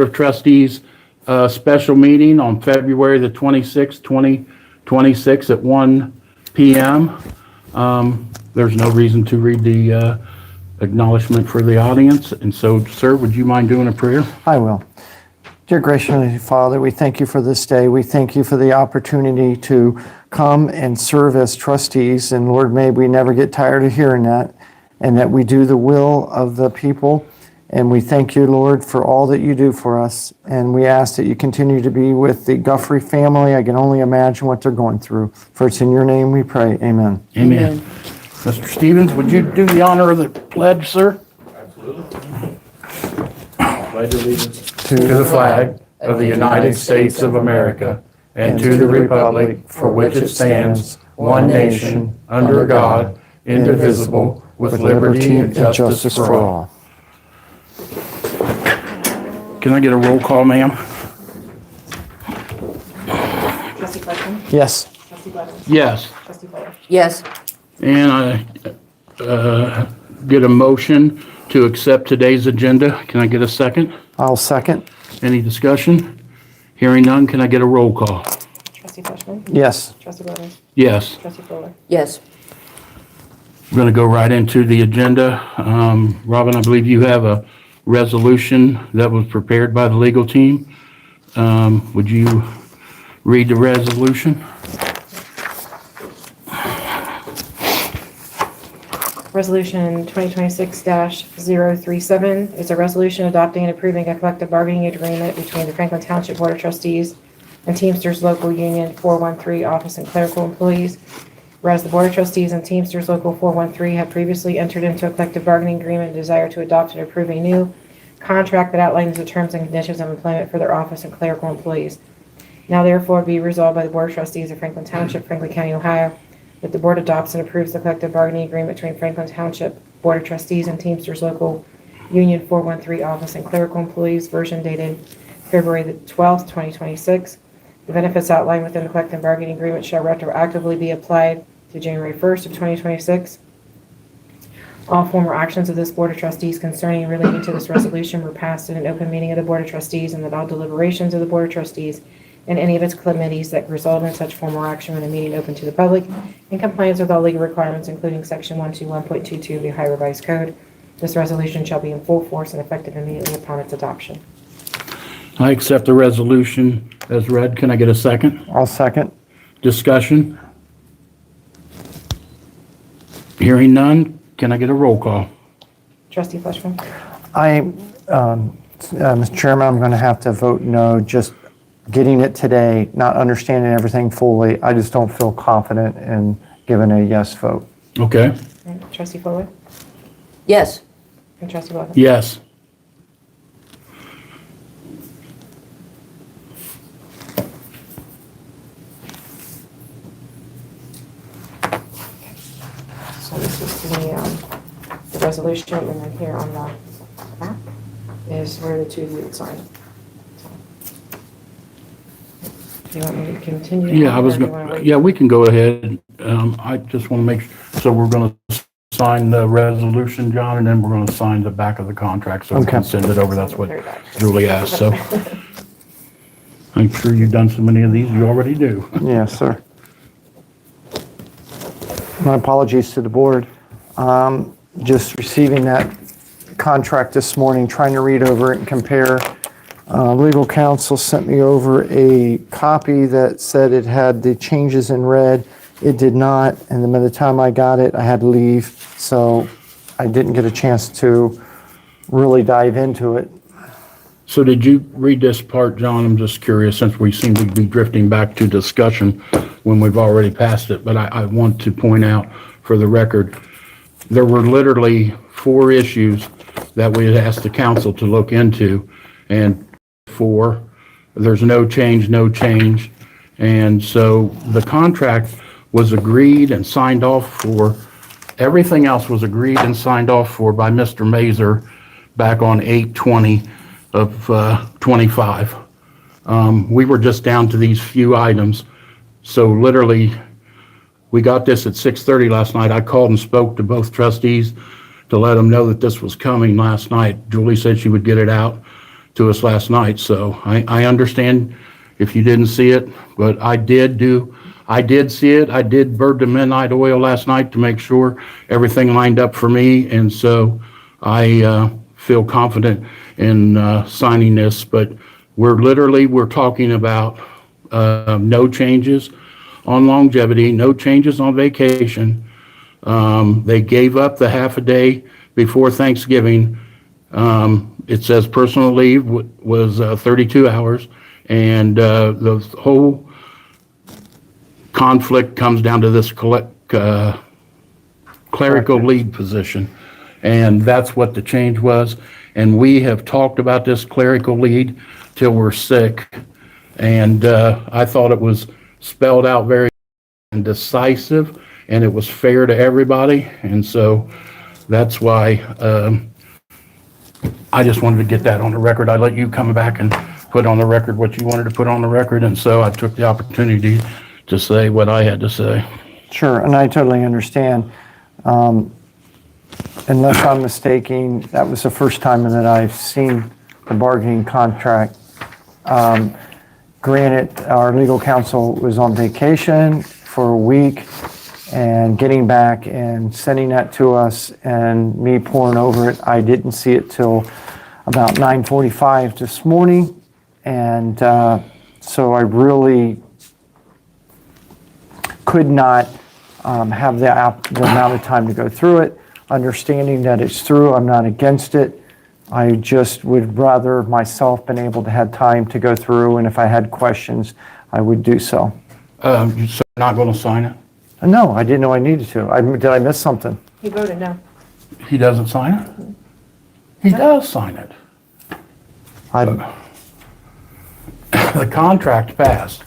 of Trustees special meeting on February the 26th, 2026 at 1 p.m. There's no reason to read the acknowledgement for the audience. And so, sir, would you mind doing a prayer? I will. Dear gracious Father, we thank you for this day. We thank you for the opportunity to come and serve as trustees. And Lord, may we never get tired of hearing that, and that we do the will of the people. And we thank you, Lord, for all that you do for us. And we ask that you continue to be with the Guffrey family. I can only imagine what they're going through. For it's in your name we pray. Amen. Amen. Mr. Stevens, would you do the honor of the pledge, sir? Absolutely. Pledge allegiance To the flag of the United States of America and to the republic for which it stands, one nation, under God, indivisible, with liberty and justice for all. Can I get a roll call, ma'am? Trustee Fletcher? Yes. Trustee Blevins? Yes. Trustee Fuller? Yes. And I get a motion to accept today's agenda. Can I get a second? I'll second. Any discussion? Hearing none, can I get a roll call? Trustee Fletcher? Yes. Trustee Blevins? Yes. Trustee Fuller? Yes. We're going to go right into the agenda. Robin, I believe you have a resolution that was prepared by the legal team. Would you read the resolution? Resolution 2026-037 is a resolution adopting and approving a collective bargaining agreement between the Franklin Township Board of Trustees and Teamsters Local Union 413 Office and Clerical Employees. Whereas the Board of Trustees and Teamsters Local 413 have previously entered into a collective bargaining agreement and desire to adopt and approve a new contract that outlines the terms and conditions of employment for their office and clerical employees. Now therefore be resolved by the Board of Trustees of Franklin Township, Franklin County, Ohio, that the Board adopts and approves the collective bargaining agreement between Franklin Township Board of Trustees and Teamsters Local Union 413 Office and Clerical Employees, version dated February the 12th, 2026. The benefits outlined within the collective bargaining agreement shall retroactively be applied to January 1st of 2026. All former actions of this Board of Trustees concerning and relating to this resolution were passed in an open meeting of the Board of Trustees, and that all deliberations of the Board of Trustees and any of its committees that result in such formal action when a meeting open to the public in compliance with all legal requirements, including Section 121.22 of the Ohio Revised Code. This resolution shall be in full force and effective immediately upon its adoption. I accept the resolution as read. Can I get a second? I'll second. Discussion? Hearing none, can I get a roll call? Trustee Fletcher? Mr. Chairman, I'm going to have to vote no. Just getting it today, not understanding everything fully, I just don't feel confident in giving a yes vote. Okay. And Trustee Fuller? Yes. And Trustee Blevins? Yes. So this is the resolution, and then here on the map is where the two would sign. Do you want me to continue? Yeah, we can go ahead. I just want to make, so we're going to sign the resolution, John, and then we're going to sign the back of the contract so we can send it over. That's what Julie asked, so. I'm sure you've done so many of these, you already do. Yes, sir. My apologies to the board. Just receiving that contract this morning, trying to read over it and compare. Legal counsel sent me over a copy that said it had the changes in red. It did not, and then by the time I got it, I had to leave, so I didn't get a chance to really dive into it. So did you read this part, John? I'm just curious, since we seem to be drifting back to discussion when we've already passed it, but I want to point out for the record, there were literally 4 issues that we had asked the council to look into, and 4, there's no change. And so the contract was agreed and signed off for. Everything else was agreed and signed off for by Mr. Mazer back on 8/20 of 25. We were just down to these few items. So literally, we got this at 6:30 last night. I called and spoke to both trustees to let them know that this was coming last night. Julie said she would get it out to us last night. So I understand if you didn't see it, but I did see it. I did burn the midnight oil last night to make sure everything lined up for me. And so I feel confident in signing this, but we're talking about no changes on longevity, no changes on vacation. They gave up the half a day before Thanksgiving. It says personal leave was 32 hours, and the whole conflict comes down to this clerical lead position, and that's what the change was. And we have talked about this clerical lead till we're sick, and I thought it was spelled out very decisive, and it was fair to everybody, and so that's why I just wanted to get that on the record. I let you come back and put on the record what you wanted to put on the record, and so I took the opportunity to say what I had to say. Sure, and I totally understand. Unless I'm mistaken, that was the first time that I've seen the bargaining contract. Granted, our legal counsel was on vacation for a week, and getting back and sending that to us and me poring over it, I didn't see it till about 9:45 this morning. And so I really could not have the amount of time to go through it. Understanding that it's through, I'm not against it. I just would rather myself been able to have time to go through, and if I had questions, I would do so. So you're not going to sign it? No, I didn't know I needed to. Did I miss something? He voted no. He doesn't sign it? He does sign it. The contract passed.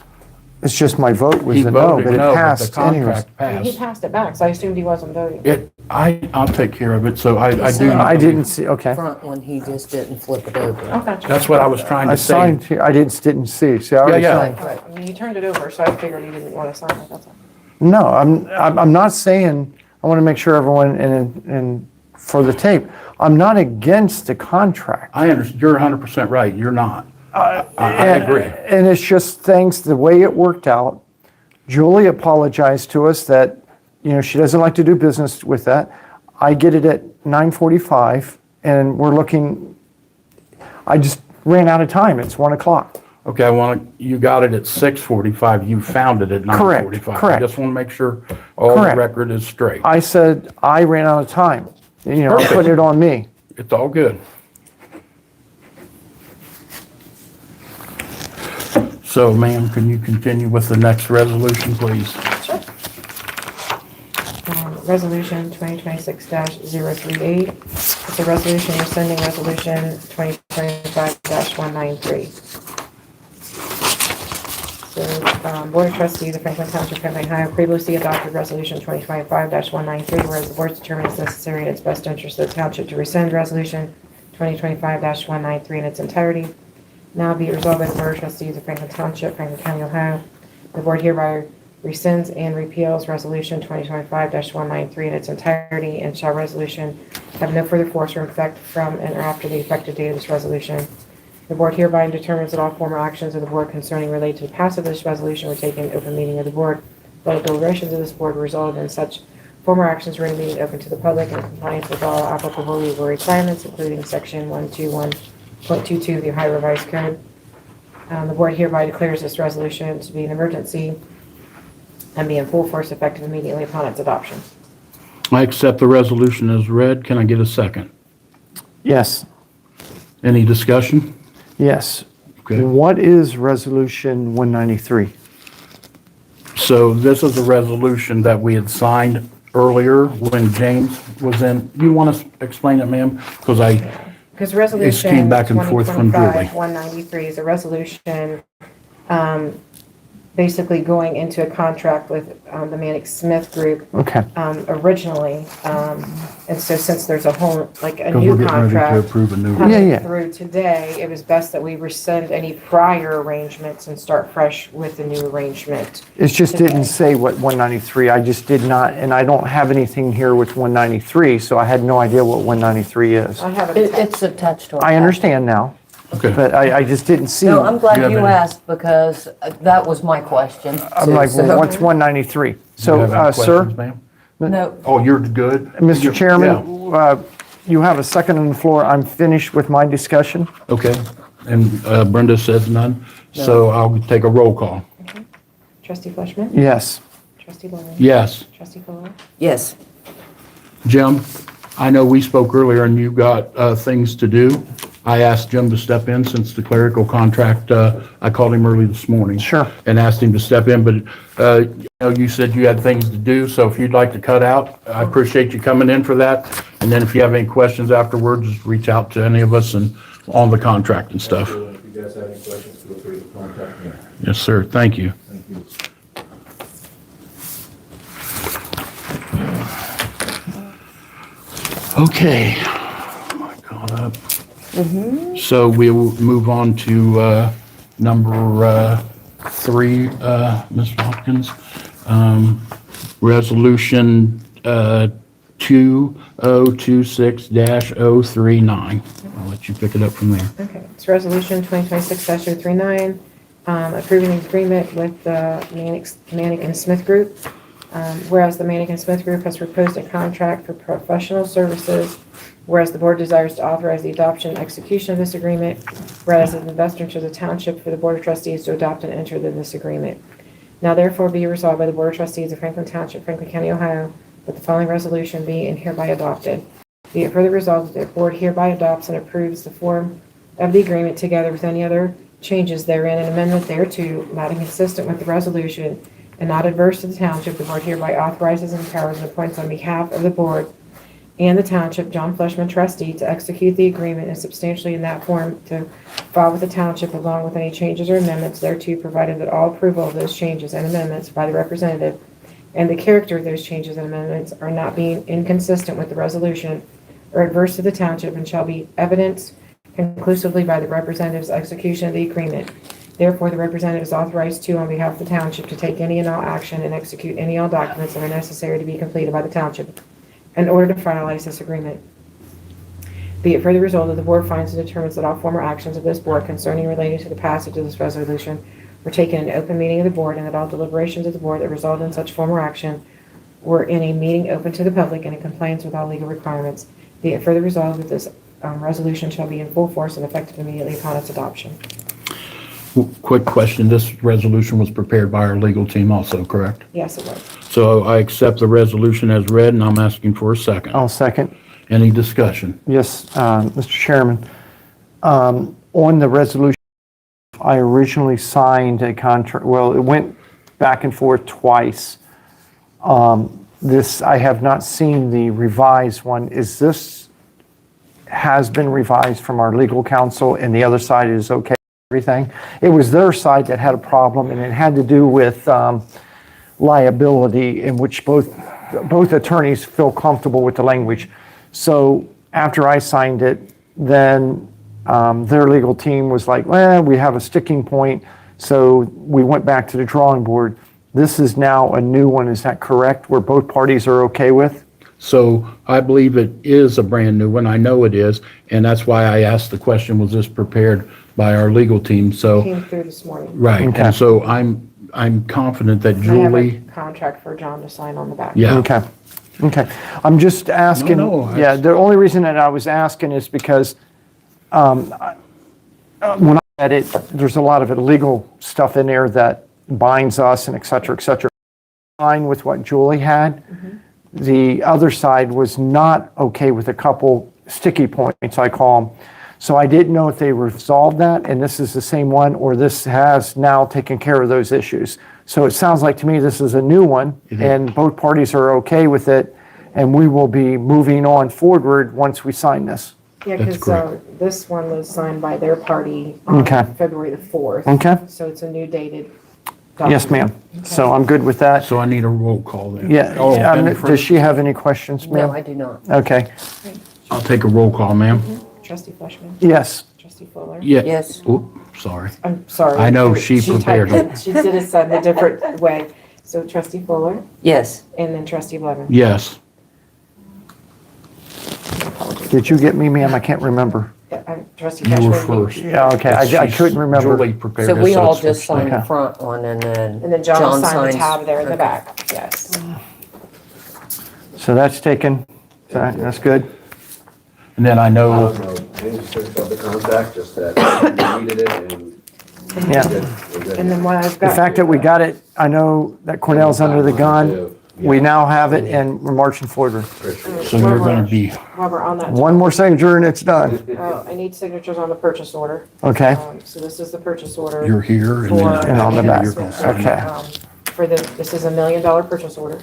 It's just my vote was He a no, voted but it no, but the passed anyways. contract He passed. passed it back, so I assumed he wasn't voting. I'll take care of it, so I do. I didn't see, okay. Front one, he just didn't flip it over. Okay. That's what I was trying I to say. signed here, I didn't see. See, I already Yeah, signed. Right. I mean, you turned it over, so I figured you didn't want to sign it, that's all. No, I'm not saying, I want to make sure everyone, and for the tape, I'm not against the contract. I understand, you're 100% right, you're not. I agree. And it's just things, the way it worked out. Julie apologized to us that, she doesn't like to do business with that. I get it at 9:45, and we're looking, I just ran out of time. It's 1 o'clock. Okay, you got it at 6:45, you found it at 9:45. Correct. I just want to make sure all the Correct. record is straight. I said, I ran out of time. I'm putting it on me. It's all good. So, ma'am, can you continue with the next resolution, please? Sure. Resolution 2026-038. It's a resolution rescinding resolution 2025-193. So, Board of Trustees of Franklin Township, Franklin, Ohio previously adopted resolution 2025-193, whereas the board determined it's necessary in its best interest of the township to rescind resolution 2025-193 in its entirety. Now be it resolved by the Board of Trustees of Franklin Township, Franklin County, Ohio. The board hereby rescinds and repeals resolution 2025-193 in its entirety, and shall resolution have no further force or effect from and or after the effective date of this resolution. The board hereby determines that all former actions of the board concerning related to the passage of this resolution were taken in open meeting of the board. But the deliberations of this board resulted in such former actions were in a meeting open to the public in compliance with all applicable legal requirements, including section 121.22 of the Ohio Revised Code. The board hereby declares this resolution to be an emergency and be in full force effective immediately upon its adoption. I accept the resolution as read. Can I get a second? Yes, Any discussion? yes. Okay. What is resolution 193? So this is a resolution that we had signed earlier when James was in. You want to explain it, ma'am? Because Because resolution came back and forth from Julie. 2025-193 is a resolution basically going into a contract with the Manic Smith Group Okay, originally. And so since there's a whole, like a we're new getting ready to contract approve a new one. coming Yeah. through today, it was best that we rescind any prior arrangements and start fresh with the new arrangement. it just didn't today. say what 193, I just did not, and I don't have anything here with 193, so I had no idea what 193 is. I have it attached. It's attached to our. I understand now. Okay. But I just didn't see. No, I'm glad You have you any- asked because that was my question. I'm too, like, well, so- what's 193? Do you So, have any sir, questions, ma'am? No, Oh, you're good? Mr. Yeah. Chairman, you have a second on the floor. I'm finished with my discussion. Okay, and Brenda says none, so I'll take a roll call. Trustee Fleshman. Yes. Trustee Levin. Yes. Trustee Fuller. yes, Jim, I know we spoke earlier and you got things to do. I asked Jim to step in since the clerical contract, I called him early this morning. Sure. And asked him to step in, but you know, you said you had things to do, so if you'd like to cut out, I appreciate you coming in for that. And then if you have any questions afterwards, just reach out to any of us and on the contract and stuff. So if you guys have any questions, feel free to contact me. Yes, sir, thank you. Thank you. Okay. I caught up. So we will move on to number 3, Ms. Hopkins. Resolution 2026-039. I'll let you pick it up from there. Okay, it's resolution 2026-039, approving the agreement with the Manick and Smith Group. Whereas the Manick and Smith Group has proposed a contract for professional services, whereas the board desires to authorize the adoption and execution of this agreement, whereas it's an investor to the township for the board of trustees to adopt and enter this agreement. Now therefore be resolved by the board of trustees of Franklin Township, Franklin County, Ohio, that the following resolution be and hereby adopted. Be it further resolved that the board hereby adopts and approves the form of the agreement together with any other changes therein and amendment thereto, not inconsistent with the resolution and not adverse to the township. The board hereby authorizes and empowers and appoints on behalf of the board and the township, John Fleshman, trustee, to execute the agreement and substantially in that form to file with the township along with any changes or amendments thereto, provided that all approval of those changes and amendments by the representative and the character of those changes and amendments are not being inconsistent with the resolution or adverse to the township and shall be evidenced conclusively by the representative's execution of the agreement. Therefore, the representative is authorized to, on behalf of the township, to take any and all action and execute any and all documents that are necessary to be completed by the township in order to finalize this agreement. Be it further resolved that the board finds and determines that all former actions of this board concerning relating to the passage of this resolution were taken in an open meeting of the board, and that all deliberations of the board that resulted in such former action were in a meeting open to the public and in compliance with all legal requirements. Be it further resolved that this resolution shall be in full force and effective immediately upon its adoption. Quick question, this resolution was prepared by our legal team also, correct? Yes, it was. So I accept the resolution as read, and I'm asking for a second. I'll second. Any discussion? Yes, Mr. Chairman. On the resolution, I originally signed a contract, well, it went back and forth twice. I have not seen the revised one. Is this has been revised from our legal counsel and the other side is okay? Everything. It was their side that had a problem, and it had to do with liability, in which both attorneys feel comfortable with the language. So after I signed it, then their legal team was like, well, we have a sticking point. So we went back to the drawing board. This is now a new one. Is that correct? Where both parties are okay with? So I believe it is a brand new one. I know it is, and that's why I asked the question, was this prepared by our legal team? So, Came through this morning. right, Okay. and so I'm confident that I have Julie, a contract for John to sign on the back. yeah. Okay. Okay. I'm just asking, No, yeah, the only reason that I was asking is because when I read it, there's a lot of illegal stuff in there that binds us and et cetera, et cetera. Fine with what Julie had. The other side was not okay with a couple sticky points, I call them. So I didn't know if they resolved that and this is the same one, or this has now taken care of those issues. So it sounds like to me this is a new one and both parties are okay with it, and we will be moving on forward once we sign this. Yeah, That's because this one was signed by their party on Okay. February the 4th. Okay? So it's a new dated Yes, document. ma'am. So I'm good with that. So I need a roll call then. Yeah. Oh, and Does she have any questions, no, ma'am? I do not. Okay. I'll take a roll call, ma'am. Trustee Fleshman. Yes. Trustee Fuller. Yeah. Yes. Oop, sorry. I'm sorry. I know she prepared typed She did it in a different way. So trustee Fuller Yes. and then trustee Levin. Yes. Did you get me, ma'am? I can't remember. Trustee You were Cashman. first. Yeah, okay, I couldn't remember. Julie prepared So this, we all it's- just sign the Okay. front one and And then then John will sign the signs- tab there in the okay. back, yes. So that's taken, that's good. And then I I know, don't know, any specifics of the contract, just that we needed it and. Yeah. we're good. And then what I've The got, fact that we got it, I know that Cornell's under the gun. We now have it and we're marching forward. so you're gonna be, while we're on that, One more signature and it's done. I need signatures on the purchase order. Okay, So this is the purchase order. you're here and For- then. And on the back. you're gonna sign Okay. For this is $1 million purchase order.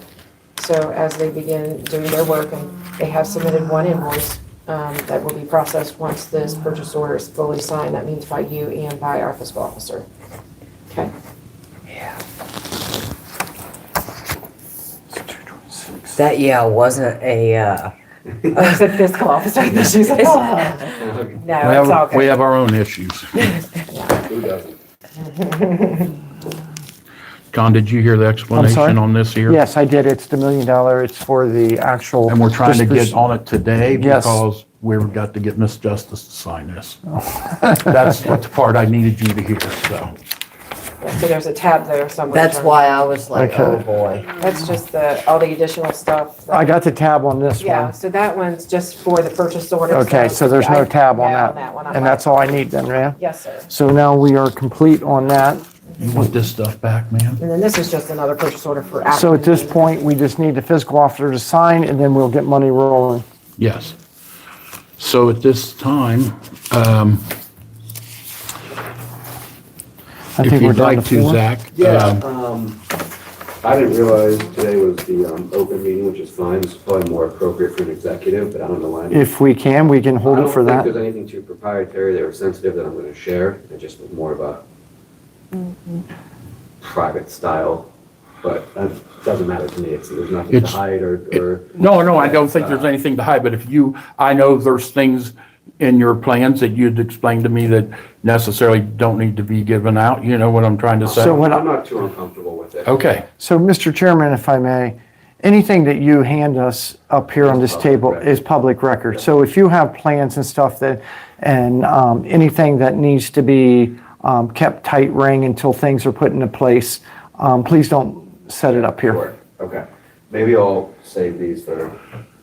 So as they begin doing their work, and they have submitted one invoice that will be processed once this purchase order is fully signed. That means by you and by our fiscal officer. Okay? that, yeah, wasn't a, I said fiscal officer. She said, "Oh." No, it's all We good. have our own issues. Who doesn't? John, did you hear the explanation on this here? yes, I did. It's the $1 million. It's for the actual. And we're trying to get on it today Yes. because we've got to get Miss Justice to sign this. That's what the part I needed you to hear, so. Yeah, so there's a tab there somewhere. that's John. why I was like, Okay. oh boy. That's just all the additional stuff. I got the tab on this Yeah, one. so that one's just for the purchase order. Okay, so there's no tab on Yeah, that. one. And that's all I need then, right? Yes, sir. So now we are complete on that. You want this stuff back, man? And then this is just another purchase order for after. So at the this meeting. point, we just need the fiscal officer to sign and then we'll get money rolling. Yes. So at this time, I if think we're you'd down like to to, 4. Zach. I didn't realize today was the open meeting, which is fine. It's probably more appropriate for an executive, but I don't know why. If we can, we can hold it for I don't that. think there's anything too proprietary or sensitive that I'm going to share. It just was more of a private style, but that doesn't matter to me. There's nothing to It's- hide or. No, I don't think there's anything to hide, but if you, I know there's things in your plans that you'd explained to me that necessarily don't need to be given out, you know what I'm trying to say? So what I'm not too uncomfortable with it. Okay, So, Mr. Chairman, if I may, anything that you hand us up here on this Public table record. is public record. So if you have plans and stuff that, and anything that needs to be kept tight ring until things are put into place, please don't set it up here. Sure. Okay. Maybe I'll save these for,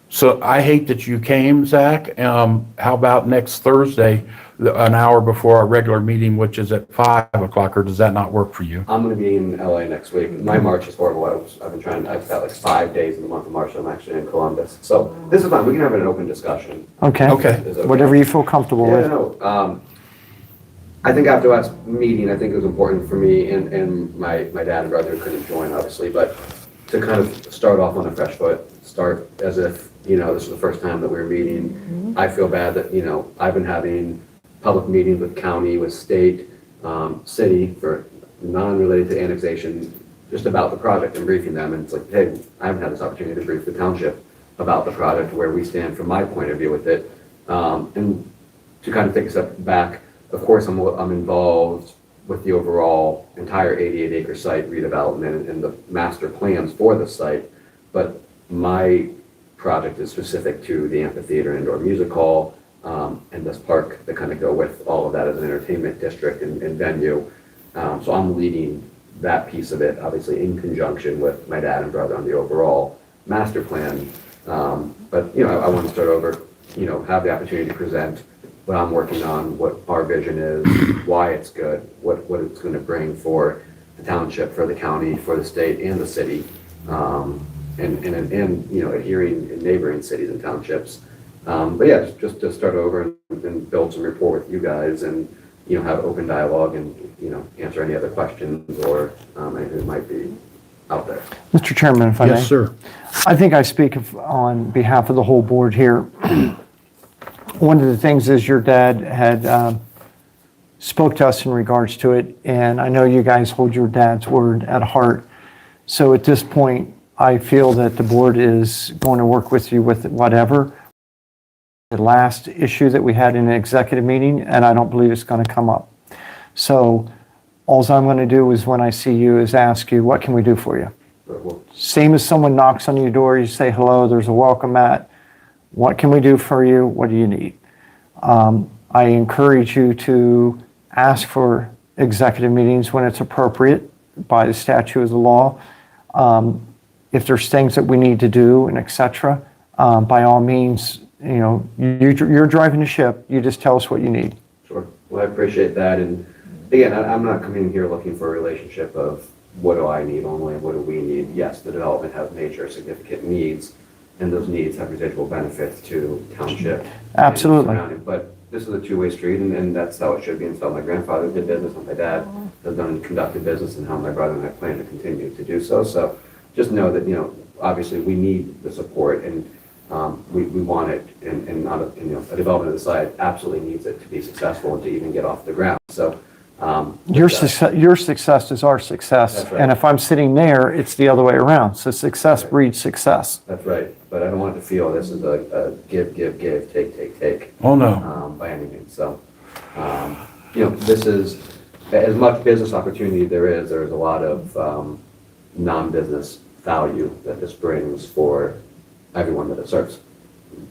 so I hate that you came, Zach. How about next Thursday, an hour before our regular meeting, which is at 5 o'clock, or does that not work for you? I'm going to be in LA next week. My March is horrible. I've been trying, I've got like 5 days in the month of March. I'm actually in Columbus. So this is fine. We can have an open discussion. Okay? Okay. Is okay. Whatever you feel comfortable Yeah, with. no, I think after last meeting, I think it was important for me and my dad and brother who couldn't join, obviously, but to kind of start off on a fresh foot, start as if, this is the first time that we're meeting. I feel bad that, I've been having public meetings with county, with state, city for non-related to annexation, just about the project and briefing them. And it's like, hey, I haven't had this opportunity to brief the township about the project, where we stand from my point of view with it. And to kind of take a step back, of course, I'm involved with the overall entire 88-acre site redevelopment and the master plans for the site, but my project is specific to the amphitheater indoor music hall and this park that kind of go with all of that as an entertainment district and venue. So I'm leading that piece of it, obviously in conjunction with my dad and brother on the overall master plan. But, I want to start over, have the opportunity to present what I'm working on, what our vision is, why it's good, what it's going to bring for the township, for the county, for the state and the city, and adhering in neighboring cities and townships. But yeah, just to start over and build some rapport with you guys and, have open dialogue and, answer any other questions or anything that might be out there. Mr. Chairman, if I may. Yes, sir. I think I speak on behalf of the whole board here. One of the things is your dad had spoke to us in regards to it, and I know you guys hold your dad's word at heart. So at this point, I feel that the board is going to work with you with whatever. The last issue that we had in an executive meeting, and I don't believe it's going to come up. So all I'm going to do is when I see you is ask you, what can we do for you? But we'll, Same as someone knocks on your door, you say hello, there's a welcome mat. What can we do for you? What do you need? I encourage you to ask for executive meetings when it's appropriate by the statute of the law. If there's things that we need to do and et cetera, by all means, you're driving the ship. You just tell us what you need. Sure. Well, I appreciate that. And again, I'm not coming in here looking for a relationship of what do I need only and what do we need. Yes, the development has major significant needs, and those needs have residual benefits to Township. Absolutely. But this is a two-way street, and that's how it should be. And so my grandfather did business, and my dad has done and conducted business, and how my brother and I plan to continue to do so. So just know that, obviously we need the support, and we want it, and not a development of the site absolutely needs it to be successful and to even get off the ground. So Your success is our success. That's right. And if I'm sitting there, it's the other way around. So success breeds success. That's right. But I don't want it to feel this is a give, take Oh, no. by any means. So, this is, as much business opportunity there's a lot of non-business value that this brings for everyone that it serves.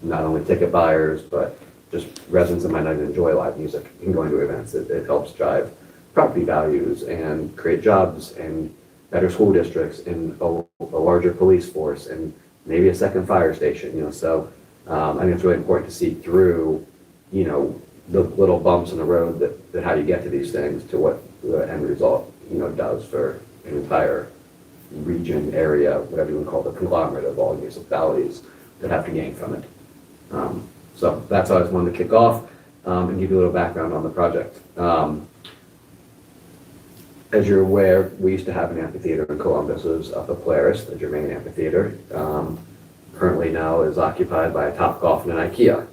Not only ticket buyers, but just residents that might not even enjoy live music and going to events. It helps drive property values and create jobs and better school districts and a larger police force and maybe a second fire station, So I think it's really important to see through, the little bumps in the road that how you get to these things to what the end result, does for an entire region, area, whatever you want to call it, the conglomerate of all municipalities that have to gain from it. So that's how I just wanted to kick off and give you a little background on the project. As you're aware, we used to have an amphitheater in Columbus. It was up at Polaris, the Germain Amphitheater. Currently now is occupied by a Topgolf and an IKEA.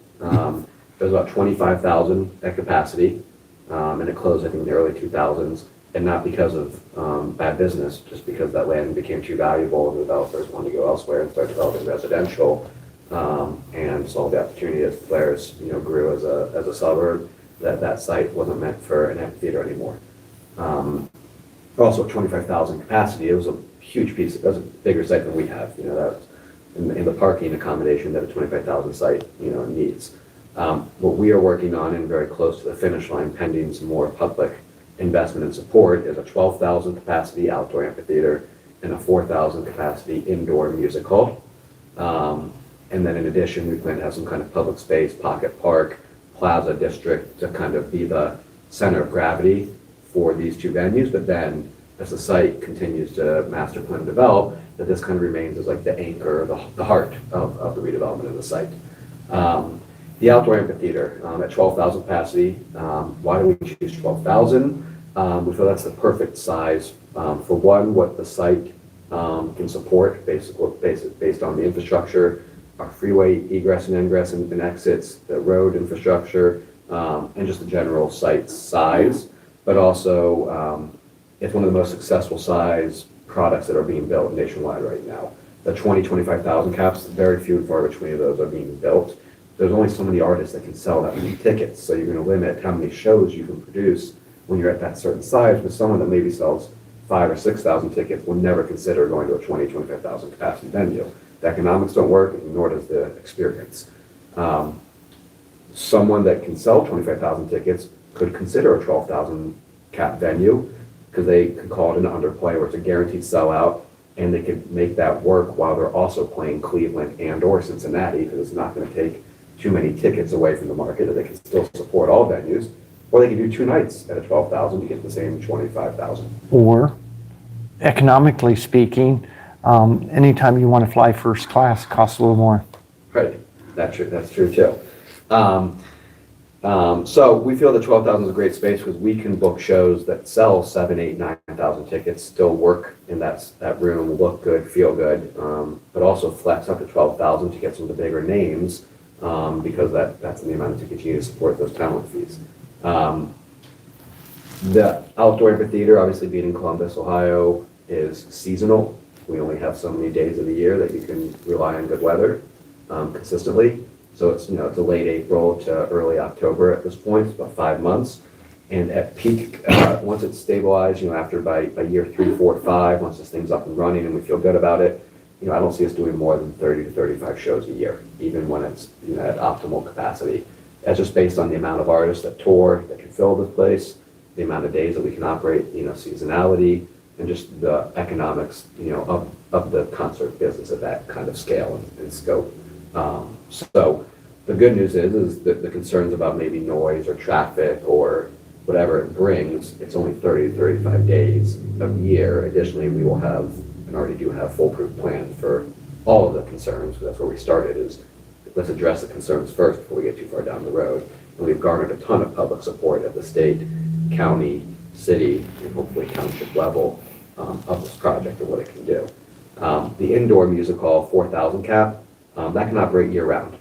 There's about 25,000 at capacity, and it closed, I think, in the early 2000s, and not because of bad business, just because that land became too valuable and developers wanted to go elsewhere and start developing residential, and saw the opportunity as Polaris, grew as a suburb, that site wasn't meant for an amphitheater anymore. Also 25,000 capacity, it was a huge piece, it was a bigger site than we have, that was in the parking accommodation that a 25,000 site, needs. What we are working on and very close to the finish line pending some more public investment and support is a 12,000 capacity outdoor amphitheater and a 4,000 capacity indoor music hall. And then in addition, we plan to have some kind of public space, pocket park, plaza district to kind of be the center of gravity for these two venues. But then as the site continues to master plan and develop, that this kind of remains as like the anchor, the heart of the redevelopment of the site. The outdoor amphitheater at 12,000 capacity. Why do we choose 12,000? We feel that's the perfect size for one, what the site can support based on the infrastructure, our freeway egress and ingress and exits, the road infrastructure, and just the general site size. But also, it's one of the most successful size products that are being built nationwide right now. The 25,000 caps, very few and far between of those are being built. There's only so many artists that can sell that many tickets, so you're going to limit how many shows you can produce when you're at that certain size. But someone that maybe sells 5,000 or 6,000 tickets will never consider going to a 25,000 capacity venue. The economics don't work, nor does the experience. Someone that can sell 25,000 tickets could consider a 12,000 cap venue because they could call it an underplay where it's a guaranteed sellout, and they could make that work while they're also playing Cleveland and or Cincinnati, because it's not going to take too many tickets away from the market, that they can still support all venues. Or they could do 2 nights at a 12,000 to get the same 25,000. Or, economically speaking, anytime you want to fly first class costs a little more. Right, that's true too. So we feel that 12,000 is a great space because we can book shows that sell 7,000, 8,000, 9,000 tickets, still work in that room, look good, feel good, but also flex up to 12,000 to get some of the bigger names because that's the amount to continue to support those talent fees. The outdoor amphitheater, obviously being in Columbus, Ohio, is seasonal. We only have so many days of the year that you can rely on good weather consistently. So it's it's a late April to early October at this point. It's about 5 months, and at peak, once it's stabilized, after by year 3, 4, 5, once this thing's up and running and we feel good about it, I don't see us doing more than 30 to 35 shows a year, even when it's at optimal capacity. That's just based on the amount of artists that tour, that can fill this place, the amount of days that we can operate, seasonality, and just the economics, of the concert business at that kind of scale and scope. So the good news is that the concerns about maybe noise or traffic or whatever it brings, it's only 30 to 35 days a year. Additionally, we will have, and already do have, foolproof plans for all of the concerns. That's where we started, is let's address the concerns first before we get too far down the road. And we've garnered a ton of public support at the state, county, city, and hopefully township level of this project and what it can do. The indoor music hall, 4,000 cap, that can operate year round.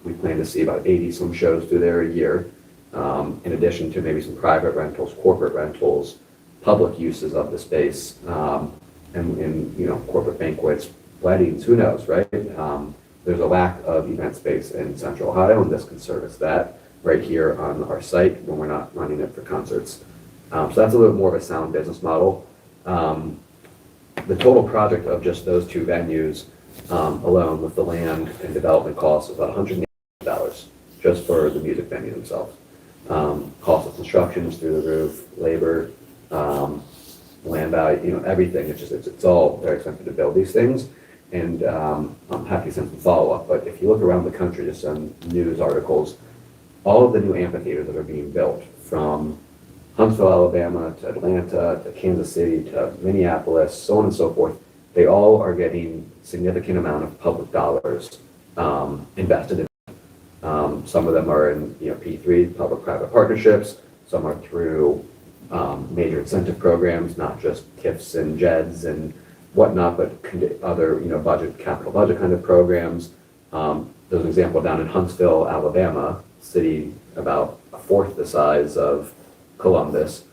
We plan to see about 80 some shows through there a year, in addition to maybe some private rentals, corporate rentals, public uses of the space, and corporate banquets, weddings, who knows, right? There's a lack of event space in Central Ohio, and this can service that right here on our site when we're not running it for concerts. So that's a little more of a sound business model. The total project of just those two venues alone, with the land and development costs, is about $180 just for the music venue themselves. Cost of construction is through the roof, labor, land value, everything. It's all very expensive to build these things. And I'm happy to send some follow-up, but if you look around the country, just on news articles, all of the new amphitheaters that are being built, from Huntsville, Alabama, to Atlanta, to Kansas City, to Minneapolis, so on and so forth, they all are getting significant amount of public dollars invested in. Some of them are in P3, public-private partnerships. Some are through major incentive programs, not just TIFs and JEDs and whatnot, but other capital budget kind of programs. There's an example down in Huntsville, Alabama, city about a fourth the size of Columbus,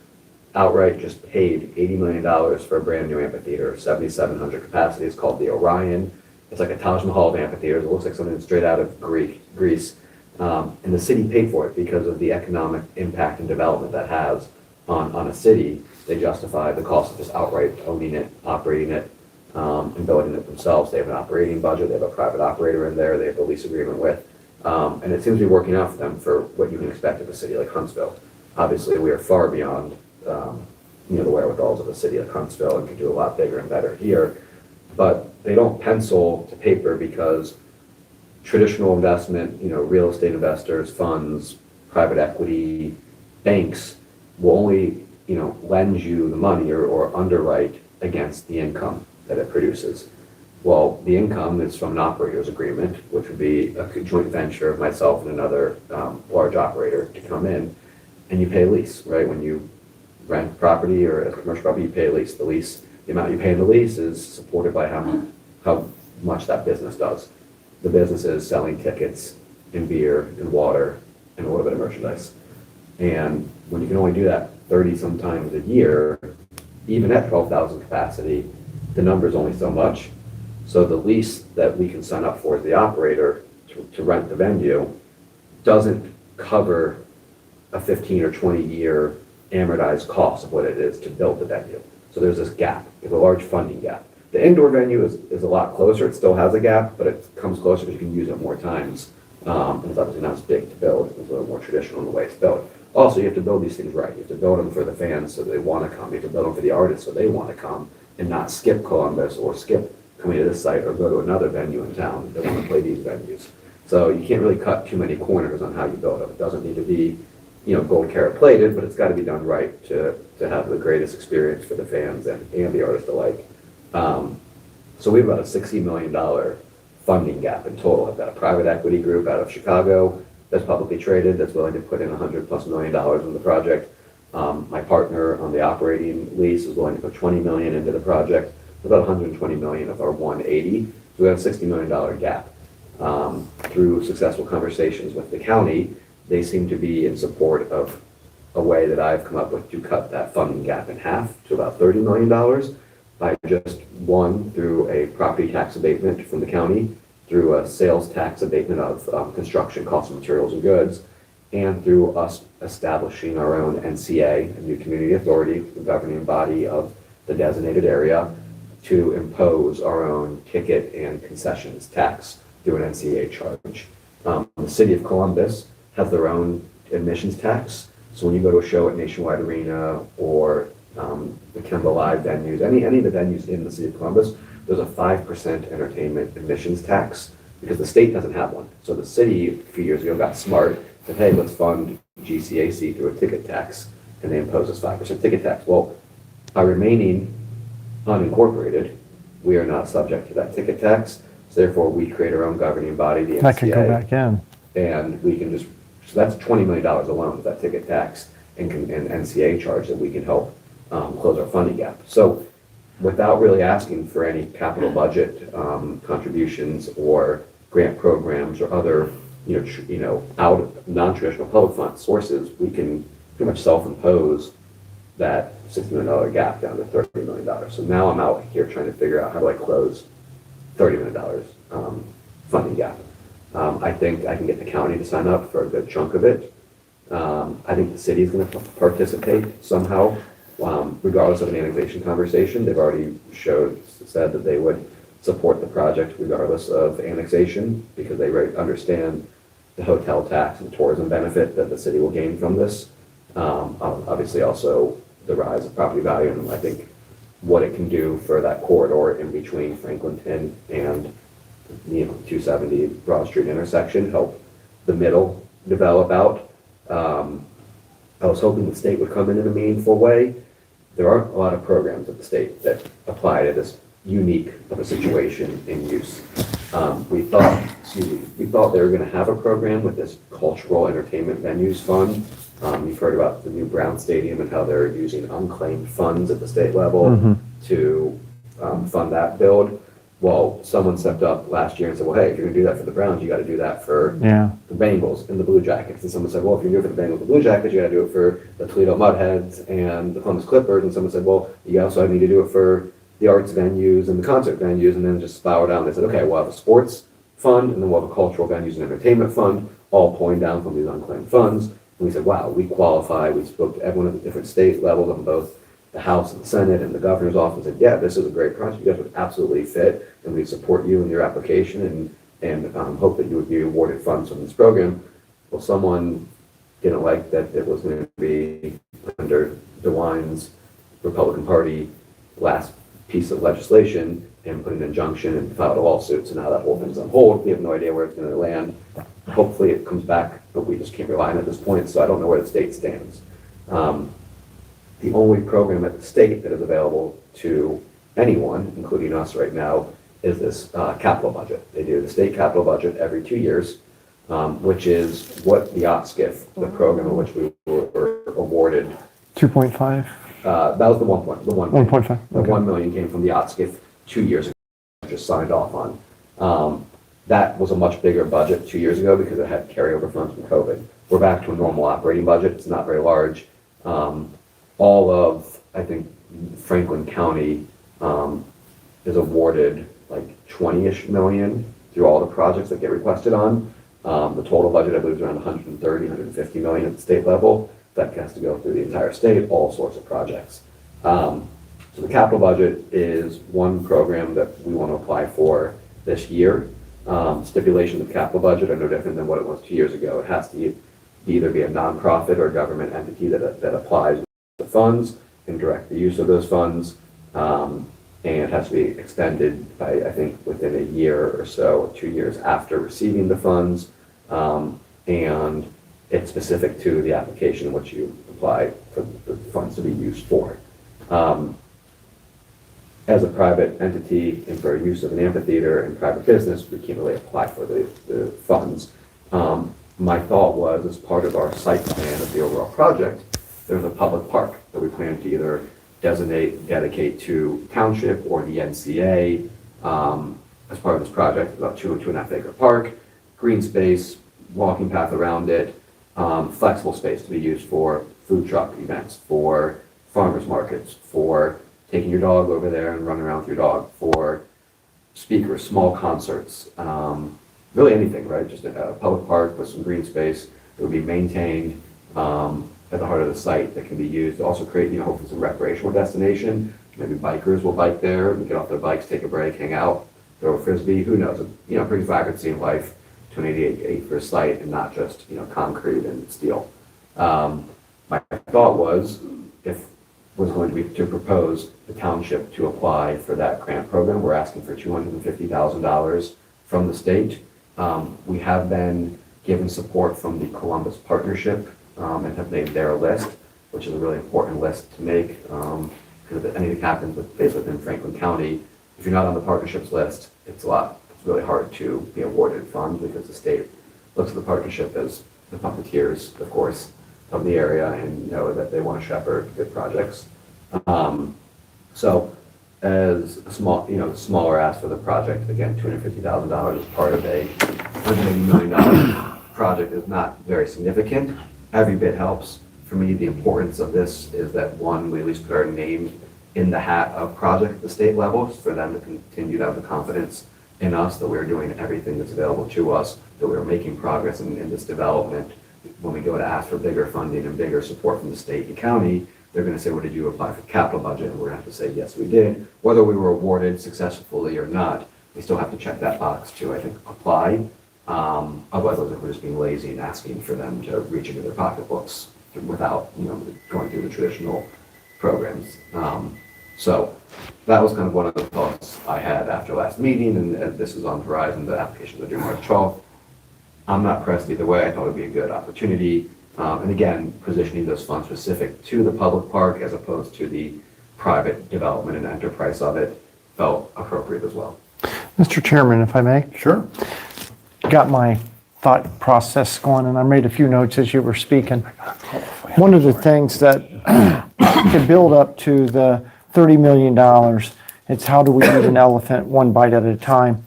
outright just paid $80 million for a brand new amphitheater, 7,700 capacity. It's called the Orion. It's like a Taj Mahal of amphitheaters. It looks like something straight out of Greece. And the city paid for it because of the economic impact and development that has on a city. They justify the cost of just outright owning it, operating it, and building it themselves. They have an operating budget. They have a private operator in there. They have a lease agreement with. And it seems to be working out for them for what you can expect of a city like Huntsville. Obviously, we are far beyond the wherewithals of a city like Huntsville, and can do a lot bigger and better here. But they don't pencil to paper because traditional investment, real estate investors, funds, private equity, banks will only, lend you the money or underwrite against the income that it produces. Well, the income is from an operator's agreement, which would be a joint venture of myself and another large operator to come in, and you pay a lease, right? When you rent property or a commercial property, you pay a lease. The amount you pay in the lease is supported by how much that business does. The business is selling tickets and beer and water and a little bit of merchandise. And when you can only do that 30 sometimes a year, even at 12,000 capacity, the number is only so much. So the lease that we can sign up for as the operator to rent the venue doesn't cover a 15 or 20 year amortized cost of what it is to build the venue. So there's this gap, there's a large funding gap. The indoor venue is a lot closer. It still has a gap, but it comes closer because you can use it more times. And it's obviously not as big to build. It's a little more traditional in the way it's built. Also, you have to build these things right. You have to build them for the fans so they want to come. You have to build them for the artists so they want to come, and not skip Columbus or skip coming to this site or go to another venue in town. They want to play these venues. So you can't really cut too many corners on how you build them. It doesn't need to be, gold carat plated, but it's got to be done right to have the greatest experience for the fans and the artists alike. So we have about a $60 million funding gap in total. I've got a private equity group out of Chicago that's publicly traded, that's willing to put in $100+ million in the project. My partner on the operating lease is willing to put $20 million into the project. About $120 million of our $180. So we have a $60 million gap. Through successful conversations with the county, they seem to be in support of a way that I've come up with to cut that funding gap in half to about $30 million by just through a property tax abatement from the county, through a sales tax abatement of construction costs of materials and goods, and through us establishing our own NCA, a new community authority, the governing body of the designated area, to impose our own ticket and concessions tax through an NCA charge. The city of Columbus have their own admissions tax. So when you go to a show at Nationwide Arena or the Kemba Live venues, any of the venues in the city of Columbus, there's a 5% entertainment admissions tax because the state doesn't have one. So the city a few years ago got smart, said, hey, let's fund GCAC through a ticket tax, and they impose this 5% ticket tax. Well, by remaining unincorporated, we are not subject to that ticket tax. So therefore, we create our own governing body, the That could go MCA, back in. and we can just, so that's $20 million alone with that ticket tax and NCA charge that we can help close our funding gap. So without really asking for any capital budget contributions or grant programs or other, out of non-traditional public fund sources, we can pretty much self-impose that $60 million gap down to $30 million. So now I'm out here trying to figure out how do I close $30 million funding gap. I think I can get the county to sign up for a good chunk of it. I think the city is going to participate somehow, regardless of an annexation conversation. They've already said that they would support the project regardless of annexation because they understand the hotel tax and tourism benefit that the city will gain from this. Obviously also the rise of property value and I think what it can do for that corridor in between Franklinton and 270 Broad Street intersection, help the middle develop out. I was hoping the state would come in a meaningful way. There aren't a lot of programs at the state that apply to this unique of a situation in use. We thought they were going to have a program with this cultural entertainment venues fund. You've heard about the new Brown Stadium and how they're using unclaimed funds at the state level to fund that build. Well, someone stepped up last year and said, well, hey, if you're going to do that for the Browns, you got to do that for the Bengals and the Blue Jackets. And someone said, well, if you're going to do it for the Bengals and the Blue Jackets, you got to do it for the Toledo Mudheads and the Columbus Clippers. And someone said, well, you also need to do it for the arts venues and the concert venues. And then just spiral down. They said, okay, we'll have a sports fund and then we'll have a cultural venues and entertainment fund, all pulling down from these unclaimed funds. And we said, wow, we qualify. We spoke to everyone at the different state levels on both the House and the Senate and the governor's office and said, yeah, this is a great project. You guys would absolutely fit, and we support you in your application and hope that you would be awarded funds from this program. Well, someone didn't like that it was going to be under DeWine's Republican Party last piece of legislation and put an injunction and filed a lawsuit. So now that whole thing's on hold. We have no idea where it's going to land. Hopefully it comes back, but we just can't rely on it at this point. So I don't know where the state stands. The only program at the state that is available to anyone, including us right now, is this capital budget. They do the state capital budget every 2 years, which is what the OTSCIF, the program in which we were awarded. 2.5? That was the 1.5. The 1 million came from the OTSCIF 2 years ago, just signed off on. That was a much bigger budget 2 years ago because it had carryover funds from COVID. We're back to a normal operating budget. It's not very large. All of, I think, Franklin County is awarded like 20-ish million through all the projects that get requested on. The total budget, I believe, is around 130, 150 million at the state level. That has to go through the entire state, all sorts of projects. So the capital budget is one program that we want to apply for this year. Stipulations of capital budget are no different than what it was 2 years ago. It has to either be a nonprofit or government entity that applies the funds and direct the use of those funds. And it has to be extended by, I think, within a year or so, 2 years after receiving the funds. And it's specific to the application in which you apply for the funds to be used for. As a private entity and for use of an amphitheater and private business, we can't really apply for the funds. My thought was, as part of our site plan of the overall project, there's a public park that we plan to either dedicate to Township or the NCA as part of this project. About 2.5 acre park, green space, walking path around it, flexible space to be used for food truck events, for farmers markets, for taking your dog over there and running around with your dog, for speakers, small concerts, really anything, right? Just a public park with some green space that would be maintained at the heart of the site that can be used to also create, hopefully some recreational destination. Maybe bikers will bike there and get off their bikes, take a break, hang out, throw a frisbee, who knows? It brings vibrancy in life to an 88 acre site and not just, concrete and steel. My thought was, was going to be to propose the township to apply for that grant program. We're asking for $250,000 from the state. We have been given support from the Columbus Partnership and have made their list, which is a really important list to make, because if anything happens within Franklin County, if you're not on the partnership's list, it's really hard to be awarded funds, because the state looks at the partnership as the puppeteers, of course, of the area, and know that they want to shepherd good projects. So as a smaller ask for the project, again, $250,000 as part of a $180 million project is not very significant. Every bit helps. For me, the importance of this is that, one, we at least put our name in the hat of project at the state level, for them to continue to have the confidence in us that we're doing everything that's available to us, that we're making progress in this development. When we go to ask for bigger funding and bigger support from the state and county, they're going to say, well, did you apply for the capital budget? And we're going to have to say, yes, we did. Whether we were awarded successfully or not, we still have to check that box to, I think, apply. Otherwise, we're just being lazy and asking for them to reach into their pocketbooks without, going through the traditional programs. So that was kind of one of the thoughts I had after last meeting, and this is on the horizon. The applications are due March 12th. I'm not pressed either way. I thought it would be a good opportunity. And again, positioning those funds specific to the public park as opposed to the private development and enterprise of it felt appropriate as well. Mr. Chairman, if I may, Sure. got my thought process going, and I made a few notes as you were speaking. One of the things that could build up to the $30 million, it's how do we eat an elephant one bite at a time.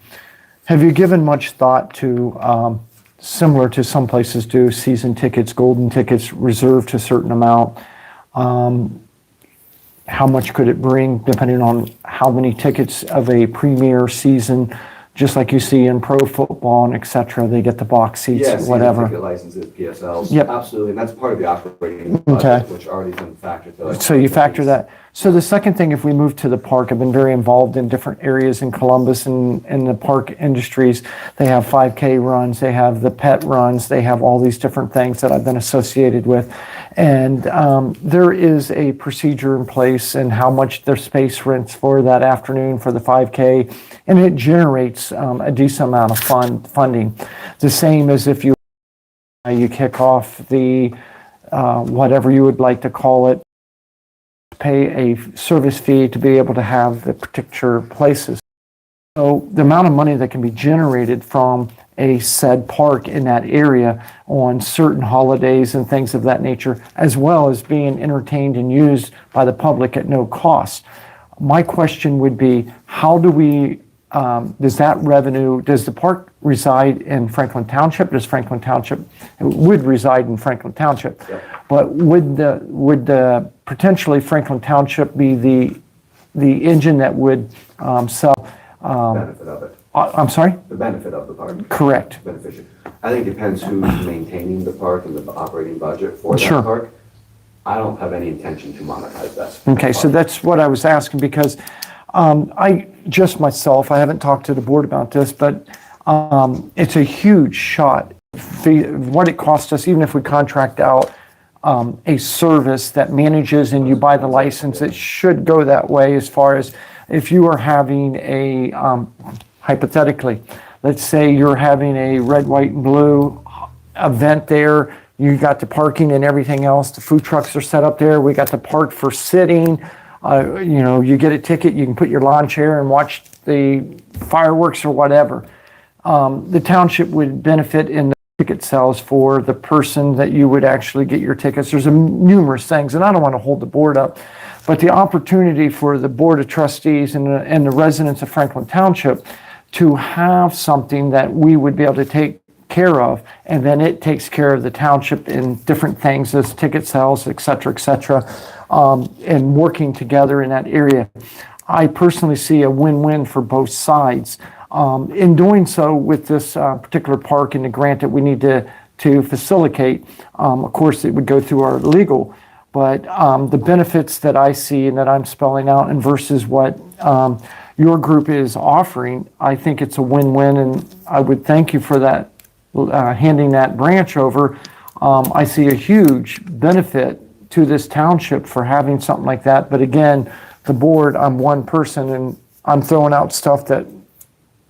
Have you given much thought to, similar to some places do, season tickets, golden tickets reserved to a certain amount? How much could it bring depending on how many tickets of a premier season, just like you see in pro football and et cetera, they get the box seats, Yes, whatever. ticket licenses, PSLs. Yep. Absolutely, and that's part of the operating Okay. budget, which already been factored. To, like, So you factor that. So the second thing, if we move to the park, I've been very involved in different areas in Columbus and in the park industries. They have 5K runs, they have the pet runs, they have all these different things that I've been associated with. And there is a procedure in place and how much their space rents for that afternoon for the 5K. And it generates a decent amount of funding. The same as if you kick off the, whatever you would like to call it, pay a service fee to be able to have the particular places. So the amount of money that can be generated from a said park in that area on certain holidays and things of that nature, as well as being entertained and used by the public at no cost. My question would be, how do we, does that revenue, does the park reside in Franklin Township? Does Franklin Township, it would reside in Franklin Township. Yep. But would the potentially Franklin Township be the engine that would sell? benefit of it. I'm sorry? The benefit of the park. Correct. Beneficial. I think it depends who's maintaining the park and the operating budget for that Sure. park. I don't have any intention to monetize that. Okay, so that's what I was asking, because I just myself, I haven't talked to the board about this, but it's a huge shot. What it costs us, even if we contract out a service that manages and you buy the license, it should go that way. As far as if you are having a, hypothetically, let's say you're having a red, white, and blue event there, you got the parking and everything else, the food trucks are set up there, we got the park for sitting, you get a ticket, you can put your lawn chair and watch the fireworks or whatever. The township would benefit in the ticket sales for the person that you would actually get your tickets. There's numerous things, and I don't want to hold the board up, but the opportunity for the Board of Trustees and the residents of Franklin Township to have something that we would be able to take care of, and then it takes care of the township in different things as ticket sales, et cetera, and working together in that area. I personally see a win-win for both sides. In doing so with this particular park and the grant that we need to facilitate, of course, it would go through our legal, but the benefits that I see and that I'm spelling out and versus what your group is offering, I think it's a win-win, and I would thank you for that handing that branch over, I see a huge benefit to this township for having something like that. But again, the board, I'm one person and I'm throwing out stuff that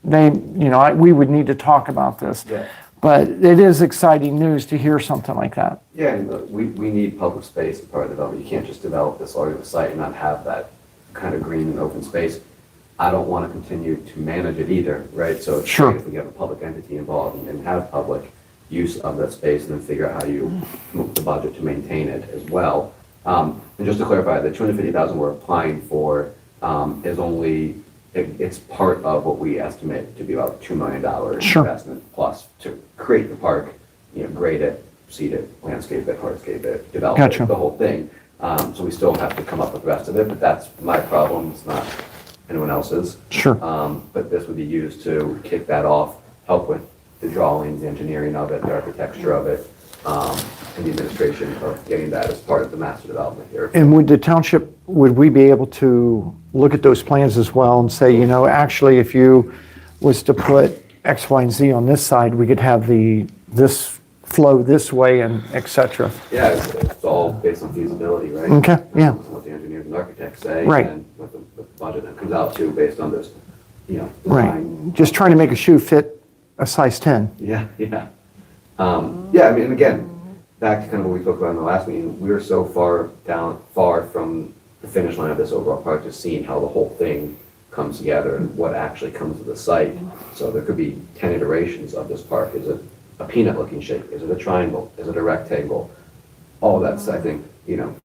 we would need to talk about this. Yeah. But it is exciting news to hear something like that. Yeah, and we need public space as part of development. You can't just develop this large of a site and not have that kind of green and open space. I don't want to continue to manage it either, right? So it's Sure. great if we have a public entity involved and have public use of that space and then figure out how you move the budget to maintain it as well. And just to clarify, the $250,000 we're applying for is only, it's part of what we estimate to be about $2 million Sure. investment plus to create the park, grade it, seed it, landscape it, hardscape it, develop Gotcha. it, the whole thing. So we still have to come up with the rest of it, but that's my problem, it's not anyone else's. Sure. But this would be used to kick that off, help with the drawings, the engineering of it, the architecture of it, and the administration of getting that as part of the master development here. And would the township, would we be able to look at those plans as well and say, actually, if you was to put X, Y, and Z on this side, we could have this flow this way and et cetera? Yeah, it's all based on feasibility, right? Okay, yeah. What the engineers and architects say. Right. And what the budget that comes out to based on this, design. Right. Just trying to make a shoe fit a size 10. Yeah, yeah. Yeah, I mean, again, back to kind of what we talked about in the last meeting, we were so far from the finish line of this overall project, just seeing how the whole thing comes together and what actually comes to the site. So there could be 10 iterations of this park. Is it a peanut looking shape? Is it a triangle? Is it a rectangle? All that's, I think,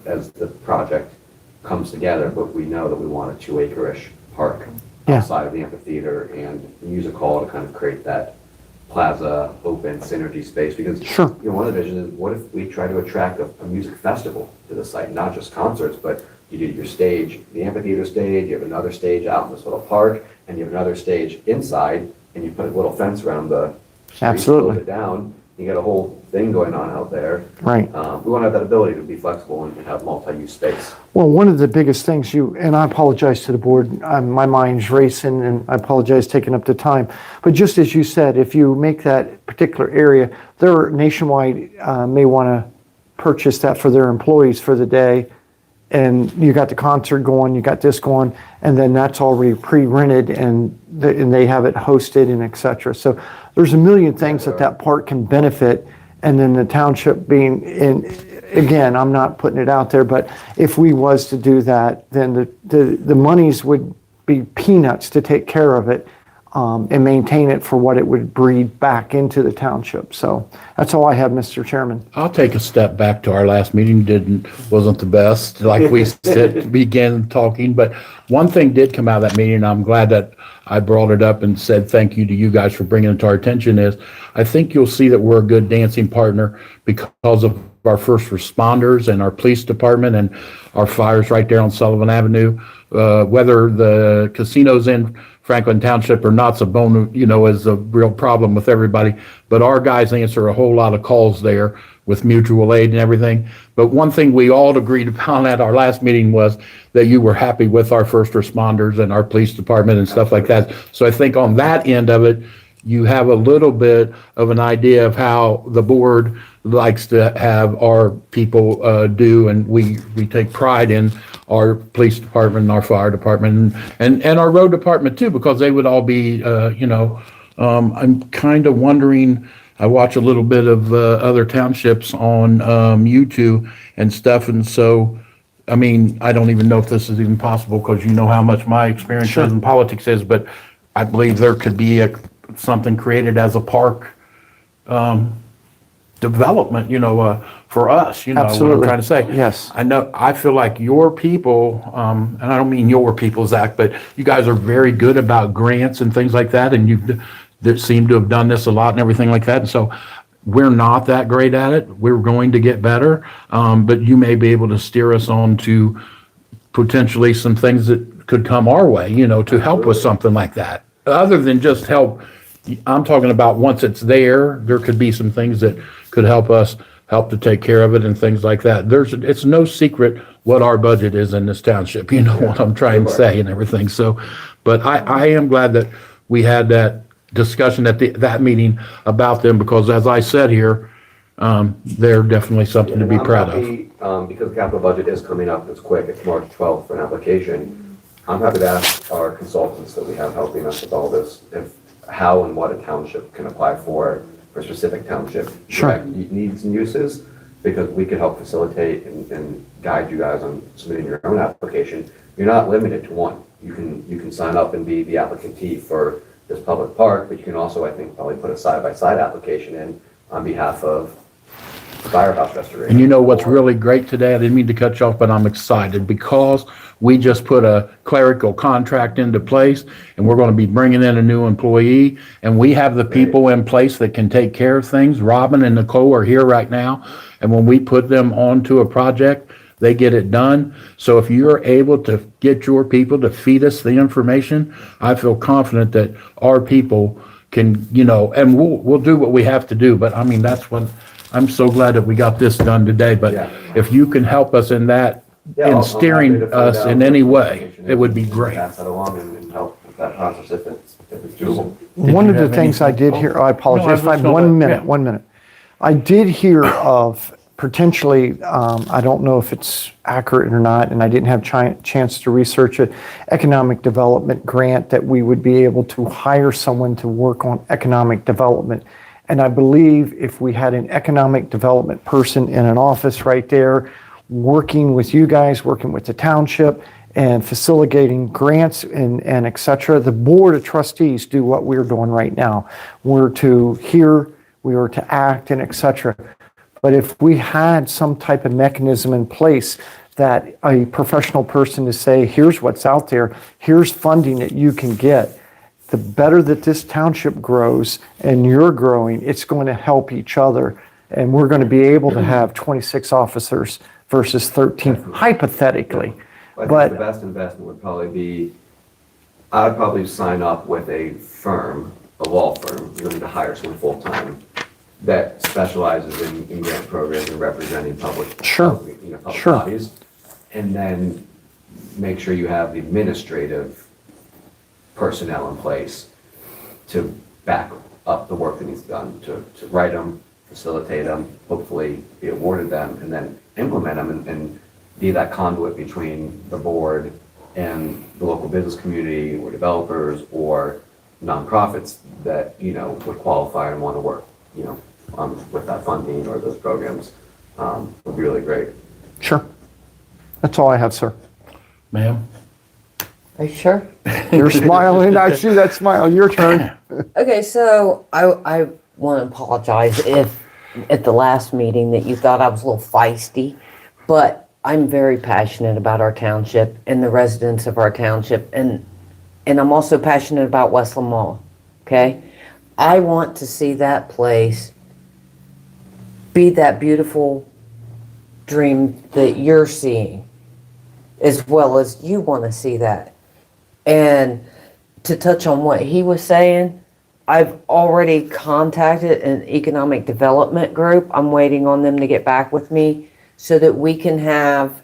as the project comes together, but we know that we want a 2-acre-ish park Yeah. outside of the amphitheater and music hall to kind of create that plaza, open synergy space, because Sure. one of the visions is, what if we try to attract a music festival to the site, not just concerts, but you do your stage, the amphitheater stage, you have another stage out in this little park, and you have another stage inside, and you put a little fence around the street, Absolutely. close it down, you get a whole thing going on out there. Right. We want to have that ability to be flexible and have multi-use space. Well, one of the biggest things and I apologize to the board, my mind's racing and I apologize taking up the time. But just as you said, if you make that particular area, they're nationwide may want to purchase that for their employees for the day. And you got the concert going, you got this going, and then that's already pre-rented and they have it hosted and et cetera. So there's a million things that park can benefit. And then the township being again, I'm not putting it out there, but if we was to do that, then the monies would be peanuts to take care of it and maintain it for what it would breed back into the township. So that's all I have, Mr. Chairman. I'll take a step back to our last meeting. Wasn't the best, like we began talking, but one thing did come out of that meeting, and I'm glad that I brought it up and said thank you to you guys for bringing it to our attention, is I think you'll see that we're a good dancing partner because of our first responders and our police department and our fires right there on Sullivan Avenue. Whether the casino's in Franklin Township or not's a bone, is a real problem with everybody. But our guys answer a whole lot of calls there with mutual aid and everything. But one thing we all agreed upon at our last meeting was that you were happy with our first responders and our police department and stuff like that. So I think on that end of it, you have a little bit of an idea of how the board likes to have our people do, and we take pride in our police department and our fire department and our road department too, because they would all be, I'm kind of wondering, I watch a little bit of other townships on YouTube and stuff, and so, I mean, I don't even know if this is even possible, because you know how much my experience is in politics is, but I believe there could be something created as a park development, for us, what I'm Absolutely. trying to say. Yes. I feel like your people, and I don't mean your people, Zach, but you guys are very good about grants and things like that, and you seem to have done this a lot and everything like that. And so we're not that great at it. We're going to get better, but you may be able to steer us on to potentially some things that could come our way, to help with something like that. Other than just help, I'm talking about once it's there could be some things that could help to take care of it and things like that. It's no secret what our budget is in this township, what I'm trying to say and everything. So, but I am glad that we had that discussion at that meeting about them, because as I said here, they're definitely something to be And I'm proud of. happy, because the capital budget is coming up, it's quick, it's March 12th for an application. I'm happy to ask our consultants that we have helping us with all this, if, how and what a township can apply for specific township Sure. needs and uses, because we can help facilitate and guide you guys on submitting your own application. You're not limited to one. You can sign up and be the applicantee for this public park, but you can also, I think, probably put a side-by-side application in on behalf of firehouse restoration. And you know what's really great today? I didn't mean to cut you off, but I'm excited because we just put a clerical contract into place, and we're going to be bringing in a new employee, and we have the people in place that can take care of things. Robin and Nicole are here right now, and when we put them onto a project, they get it done. So if you're able to get your people to feed us the information, I feel confident that our people can, and we'll do what we have to do. But I mean, that's what, I'm so glad that we got this done today. But Yeah. if you can help us in that, Yeah, in I'm steering happy to find us out in any what way, information it would be is and great. Pass that along and help with that process if it's doable. One you of the have things I anything? did hear, I apologize, No, I was if I have just gonna 1 let- minute, yeah. 1 minute. I did hear of potentially, I don't know if it's accurate or not, and I didn't have chance to research it, economic development grant that we would be able to hire someone to work on economic development. And I believe if we had an economic development person in an office right there, working with you guys, working with the township, and facilitating grants and et cetera, the board of trustees do what we're doing right now. We're to hear, we are to act, and et cetera. But if we had some type of mechanism in place that a professional person to say, here's what's out there, here's funding that you can get, the better that this township grows and you're growing, it's going to help each other. And we're going to be able to have 26 officers versus 13, hypothetically. I think But the best investment would probably be, I'd probably sign up with a firm, a law firm, you don't need to hire someone full-time, that specializes in grant programs and representing public. Sure. Public Sure. bodies. And then make sure you have the administrative personnel in place to back up the work that needs done, to write them, facilitate them, hopefully be awarded them, and then implement them and be that conduit between the board and the local business community or developers or nonprofits that, would qualify and want to work, with that funding or those programs, would be really great. sure. That's all I have, sir. Ma'am? Are you sure? You're smiling. I see that smile. Your turn. Okay, so I want to apologize if at the last meeting that you thought I was a little feisty, but I'm very passionate about our township and the residents of our township, and I'm also passionate about Westland Mall, okay? I want to see that place be that beautiful dream that you're seeing, as well as you want to see that. And to touch on what he was saying, I've already contacted an economic development group. I'm waiting on them to get back with me so that we can have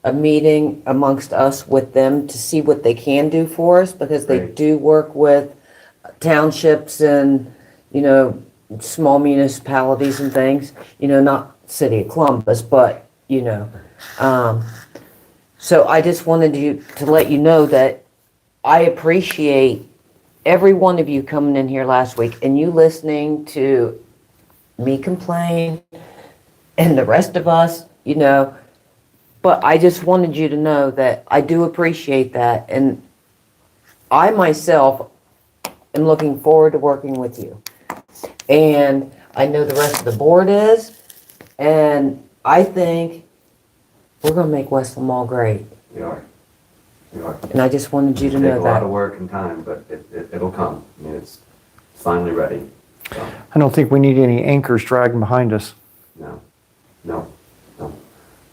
a meeting amongst us with them to see what they can do for us, because they Great. do work with townships and, small municipalities and things, not City of Columbus, but, so I just wanted to let you know that I appreciate every one of you coming in here last week and you listening to me complain and the rest of us, but I just wanted you to know that I do appreciate that. And I myself am looking forward to working with you. And I know the rest of the board is, and I think we're gonna make Westland Mall great. We are. And I just wanted you to Take know a lot of that. work and time, but it'll come. I mean, it's finally ready. So, I don't think we need any anchors dragging behind us. no. Well,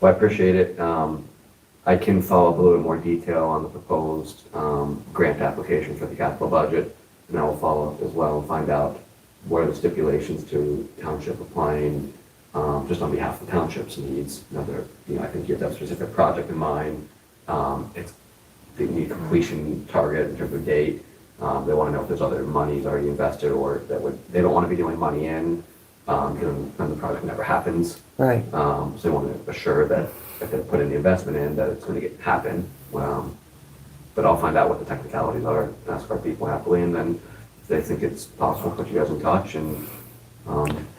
I appreciate it. I can follow up a little bit more detail on the proposed grant application for the capital budget, and I will follow up as well and find out what are the stipulations to township applying, just on behalf of the township's needs. I think you have to have a specific project in mind. It's the completion target in terms of date, They want to know if there's other monies already invested or they don't want to be doing money in, then the project never happens. Right. So they want to assure that if they put in the investment in, that it's going to happen. But I'll find out what the technicalities are and ask our people happily, and then if they think it's possible, put you guys in touch and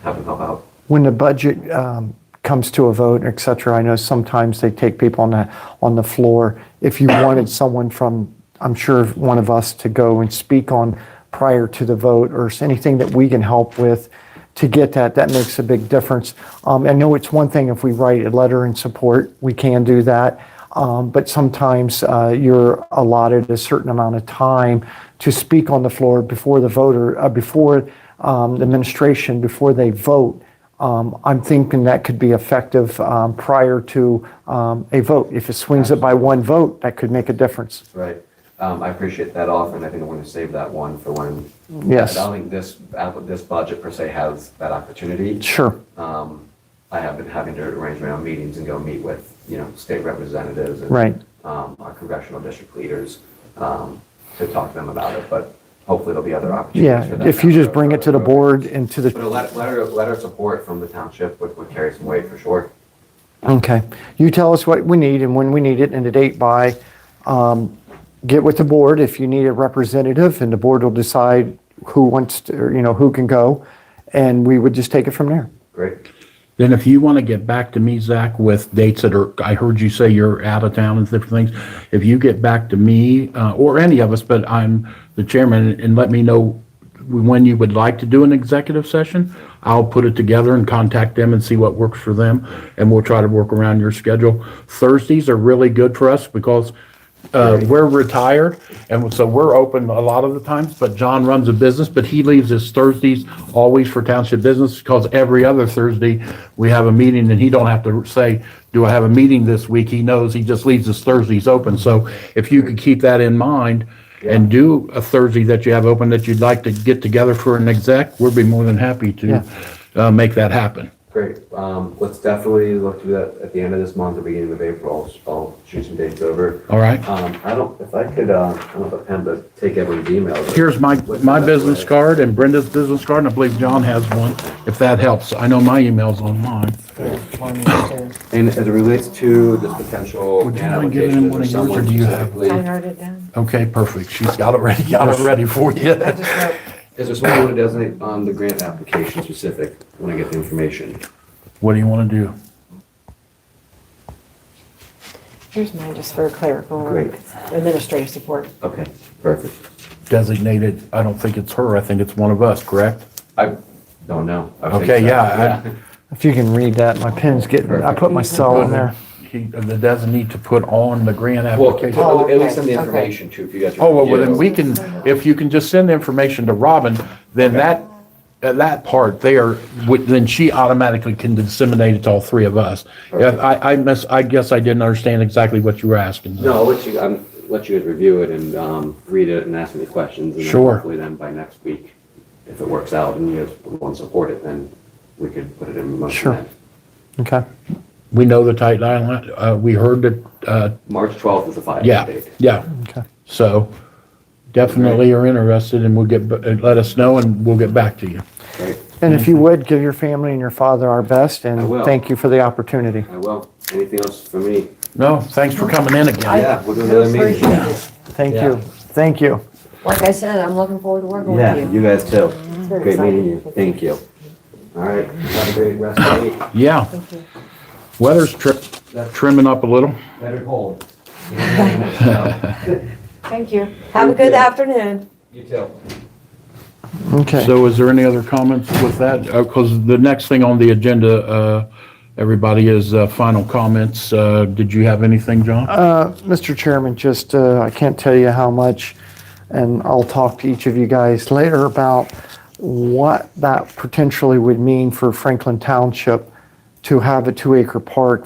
have them help out. When the budget comes to a vote, et cetera, I know sometimes they take people on the floor. If you wanted someone from, I'm sure, one of us to go and speak on prior to the vote, or anything that we can help with to get that makes a big difference. I know it's one thing if we write a letter in support, we can do that. But sometimes you're allotted a certain amount of time to speak on the floor before the voter, before the administration, before they vote. I'm thinking that could be effective prior to a vote. If it swings it by one vote, that could make a difference. Right. I appreciate that offer, and I think I'm going to save that one for when. Yes. I don't think this budget per se has that opportunity. Sure. I have been having to arrange my own meetings and go meet with, state representatives and Right. Our congressional district leaders to talk to them about it, but hopefully there'll be other opportunities for Yeah, that. if you just bring it to the board and to But a the, letter of support from the township would carry some weight for sure. okay. You tell us what we need and when we need it and the date by. Get with the board if you need a representative, and the board will decide who wants to, or, who can go, and we would just take it from there. Great. Then if you want to get back to me, Zach, with dates that are, I heard you say you're out of town and different things. If you get back to me, or any of us, but I'm the chairman, and let me know when you would like to do an executive session, I'll put it together and contact them and see what works for them, and we'll try to work around your schedule. Thursdays are really good for us because we're retired, and so we're open a lot of the times, but John runs a business, but he leaves his Thursdays always for township business, because every other Thursday we have a meeting, and he don't have to say, do I have a meeting this week? He knows, he just leaves his Thursdays open. So if you could keep that in mind and do a Thursday that you have open that you'd like to get together for an exec, we'd be more than happy to make that happen. Great. Let's definitely look to that at the end of this month or beginning of April. I'll shoot some dates over. All right? If I could, I don't have a pen, but take everyone's email. Here's my business card and Brenda's business card, and I believe John has one, if that helps. I know my email's on mine. And as it relates to this potential Would you grant mind giving him application, one or of yours, or someone do you have- specifically, I wrote it down. Okay, perfect. She's got it ready for you. I just wrote, is there someone who want to designate on the grant application specific when I get the information? What do you want to do? here's mine just for clerical Great. administrative support. Okay, perfect. Designated, I don't think it's her, I think it's one of us, correct? I don't know. I think Okay, so. yeah, If you can read that, my pen's getting, I put my cell in there. The designate to put on the grant Well, application. at least send the okay. information too, if you guys. Oh, well, then we can, if you can just send the information to Robin, then that part there, then she automatically can disseminate it to all three of us. Yeah, I guess I didn't understand exactly what you were asking. No, I'll let you guys review it and read it and ask me questions. And then Sure. hopefully then by next week, if it works out and you guys want to support it, then we could put it in motion. Sure. then. Okay. We know the tight line, we heard that, March 12th is the filing yeah, date. yeah. Okay. So definitely are interested, and let us know and we'll get back to you. Great, And if you would, give your family and your father our best, I and will. thank you for the opportunity. I will. Anything else for me? No, thanks for coming in again. Yeah, we'll do another meeting. Thank Yeah. you. Thank you. Like I said, I'm looking forward to working Yeah, with you. you guys too. very Great meeting exciting. you. Thank you. All right, have a great rest of the week. Yeah, Thank you. weather's trimming up a little. Better hold. Thank you. Have a good afternoon. You too. Okay. So is there any other comments with that? Because the next thing on the agenda, everybody, is final comments. Did you have anything, John? Mr. Chairman, just, I can't tell you how much, and I'll talk to each of you guys later about what that potentially would mean for Franklin Township to have a 2-acre park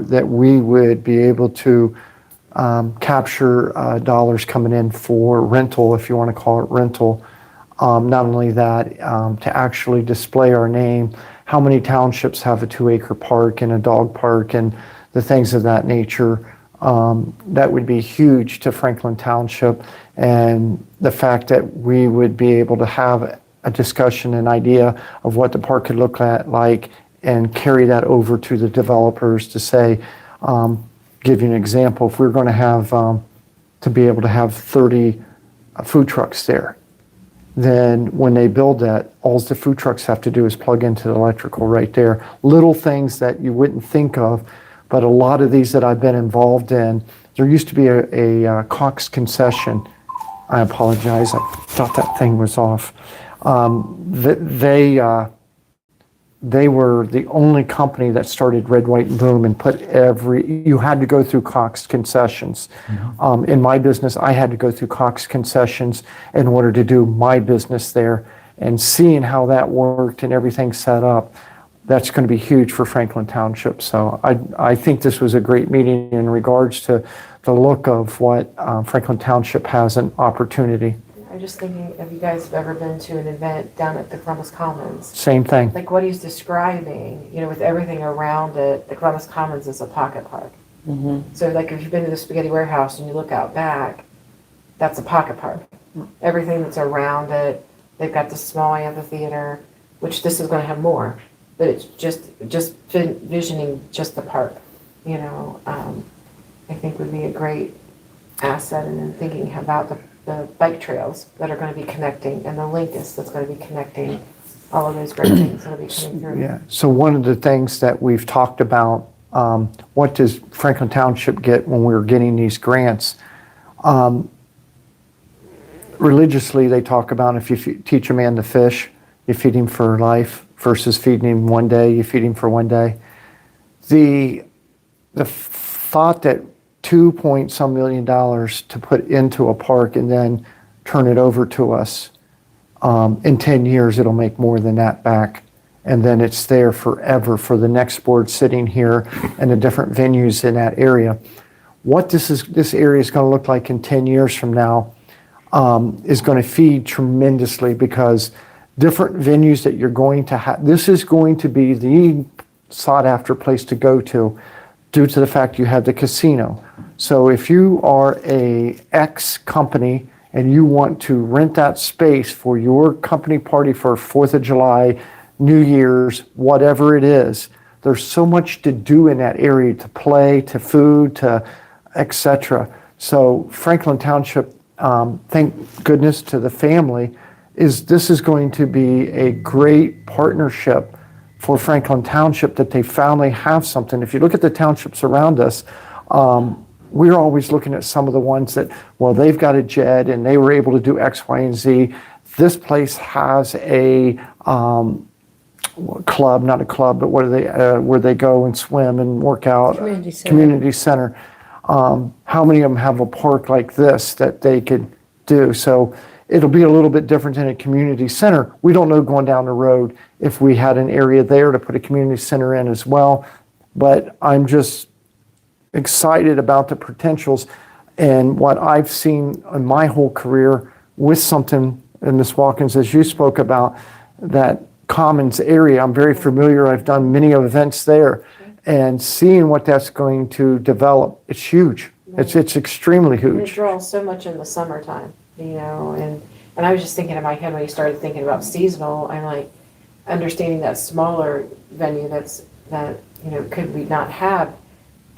that we would be able to capture dollars coming in for rental, if you want to call it rental. Not only that, to actually display our name. How many townships have a 2-acre park and a dog park and the things of that nature? That would be huge to Franklin Township, and the fact that we would be able to have a discussion, an idea of what the park could look like, and carry that over to the developers to say, give you an example, if we're going to have, to be able to have 30 food trucks there, then when they build that, all the food trucks have to do is plug into the electrical right there. Little things that you wouldn't think of, but a lot of these that I've been involved in, there used to be a Cox concession. I apologize, I thought that thing was off. They were the only company that started Red, White, and Boom and put you had to go through Cox concessions. In my business, I had to go through Cox concessions in order to do my business there. And seeing how that worked and everything set up, that's going to be huge for Franklin Township. So I think this was a great meeting in regards to the look of what Franklin Township has an opportunity. I'm just thinking, have you guys ever been to an event down at the Columbus Commons? Same thing. Like what he's describing, with everything around it, the Columbus Commons is a pocket park. So like if you've been to the Spaghetti Warehouse and you look out back, that's a pocket park. Everything that's around it, they've got the small amphitheater, which this is going to have more, but it's just visioning just the park, I think would be a great asset. And then thinking about the bike trails that are going to be connecting and the Linkus that's going to be connecting, all of those great things that will be coming through. Yeah, so one of the things that we've talked about, what does Franklin Township get when we're getting these grants? Religiously, they talk about if you teach a man to fish, you feed him for life versus feeding him one day, you feed him for one day. The thought that $2 million to put into a park and then turn it over to us, in 10 years, it'll make more than that back. And then it's there forever for the next board sitting here and the different venues in that area. What this area is going to look like in 10 years from now is going to feed tremendously, because different venues that you're going to have, this is going to be the sought after place to go to due to the fact you have the casino. So if you are a X company and you want to rent that space for your company party for 4th of July, New Year's, whatever it is, there's so much to do in that area, to play, to food, to etc. So Franklin Township, thank goodness to the family, this is going to be a great partnership for Franklin Township, that they finally have something. If you look at the townships around us, we're always looking at some of the ones that, well, they've got a jet and they were able to do X, Y, and Z. This place has a club, not a club, but where they go and swim and work out. Community center. How many of them have a park like this that they could do? So it'll be a little bit different in a community center. We don't know going down the road if we had an area there to put a community center in as well. But I'm just excited about the potentials and what I've seen in my whole career with something, and Ms. Watkins, as you spoke about, that Commons area. I'm very familiar. I've done many events there, and seeing what that's going to develop, it's huge. It's extremely And it huge. draws so much in the summertime, and I was just thinking in my head when you started thinking about seasonal, I'm like, understanding that smaller venue could we not have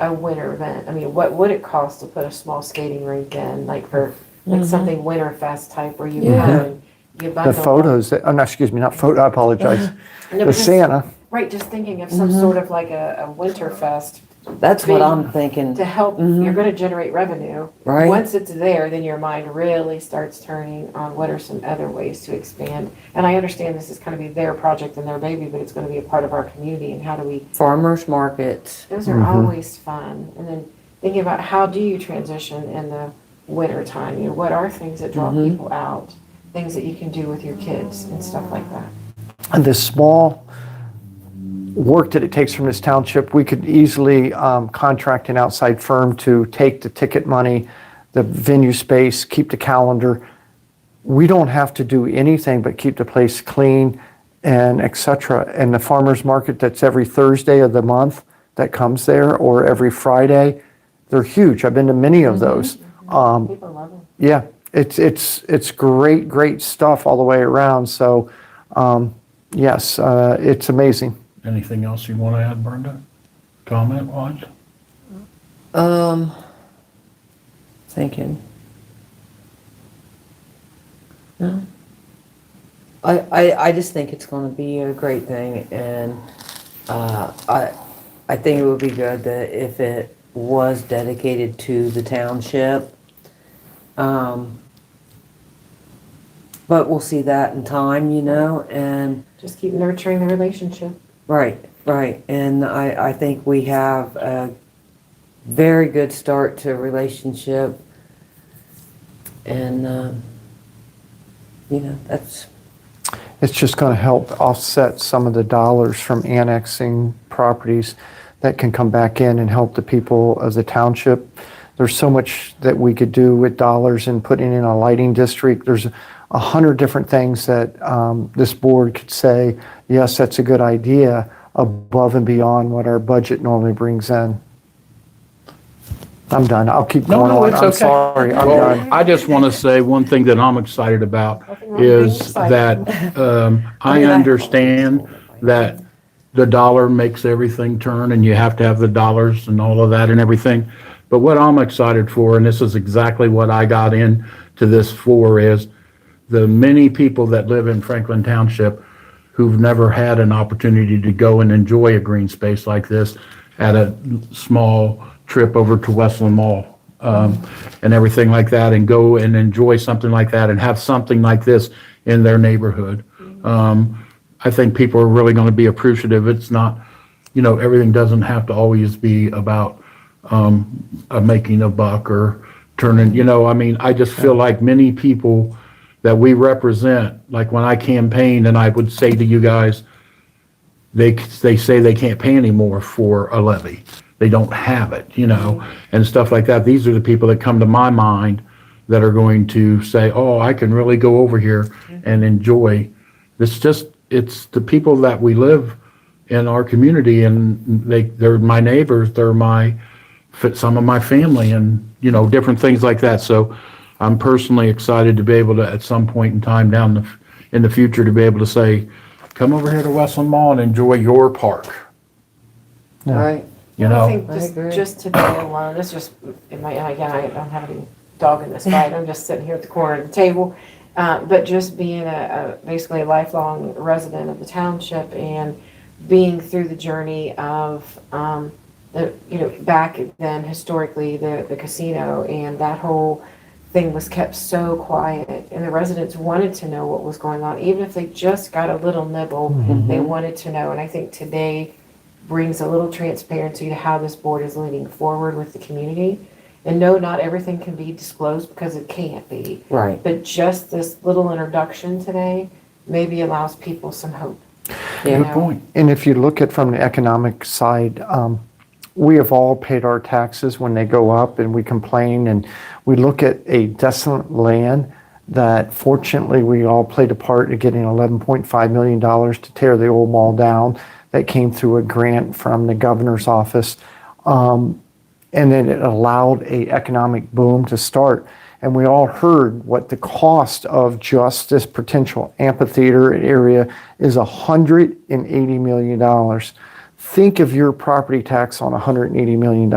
a winter event? I mean, what would it cost to put a small skating rink in, like something Winterfest type where you come and you The bundle up? photos, no, excuse me, not photo, I apologize. No, The but just- Santa, Right, just thinking of some sort of like a Winterfest That's what I'm thinking. to help, you're gonna generate revenue. Right. Once it's there, then your mind really starts turning on what are some other ways to expand. And I understand this is gonna be their project and their baby, but it's gonna be a part of our community, and how do we, Farmers markets. those are always fun. And then thinking about how do you transition in the winter time, what are things that draw people out? Things that you can do with your kids and stuff like that. and the small work that it takes from this township, we could easily contract an outside firm to take the ticket money, the venue space, keep the calendar. We don't have to do anything but keep the place clean and et cetera. And the farmer's market that's every Thursday of the month that comes there, or every Friday, They're huge. I've been to many of those. People love them. Yeah, it's great stuff all the way around. So, yes, it's amazing. Anything else you want to add, Brenda? Comment wise? Thinking. No. I just think it's gonna be a great thing, and, I think it would be good that if it was dedicated to the township. But we'll see that in time, and, Just keep nurturing the relationship. right, and I think we have a very good start to a relationship, and, that's, It's just going to help offset some of the dollars from annexing properties that can come back in and help the people of the township. There's so much that we could do with dollars and putting in a lighting district. There's 100 different things that this board could say, yes, that's a good idea, above and beyond what our budget normally brings in. I'm done. I'll keep going on. It's I'm okay. sorry. I'm Well, done. I just want to say one thing that I'm excited about Nothing wrong with being is excited. that I understand that the dollar makes everything turn and you have to have the dollars and all of that and everything. But what I'm excited for, and this is exactly what I got into this for, is the many people that live in Franklin Township who've never had an opportunity to go and enjoy a green space like this at a small trip over to Westland Mall, and everything like that, and go and enjoy something like that and have something like this in their neighborhood. I think people are really going to be appreciative. It's not, everything doesn't have to always be about making a buck or turning, I just feel like many people that we represent, like when I campaign and I would say to you guys, they say they can't pay anymore for a levy. They don't have it, and stuff like that. These are the people that come to my mind that are going to say, oh, I can really go over here and enjoy. It's the people that we live in our community, and they're my neighbors, they're some of my family, and, different things like that. So I'm personally excited to be able to, at some point in time in the future, to be able to say, come over here to Westland Mall and enjoy your park, right. I think I agree. just today alone, it's just, again, I don't have any dog in this fight, I'm just sitting here at the corner of the table. But just being basically a lifelong resident of the township and being through the journey of, back then historically, the casino, and that whole thing was kept so quiet, and the residents wanted to know what was going on, even if they just got a little nibble, they wanted to know. And I think today brings a little transparency to how this board is leaning forward with the community. And no, not everything can be disclosed because it can't be. Right. But just this little introduction today maybe allows people some hope. Yeah. Good point. And if you look at from the economic side, we have all paid our taxes when they go up, and we complain, and we look at a desolate land that fortunately we all played a part in getting $11.5 million to tear the old mall down. That came through a grant from the governor's office. And then it allowed a economic boom to start. And we all heard what the cost of just this potential amphitheater area is, $180 million. Think of your property tax on $180 million.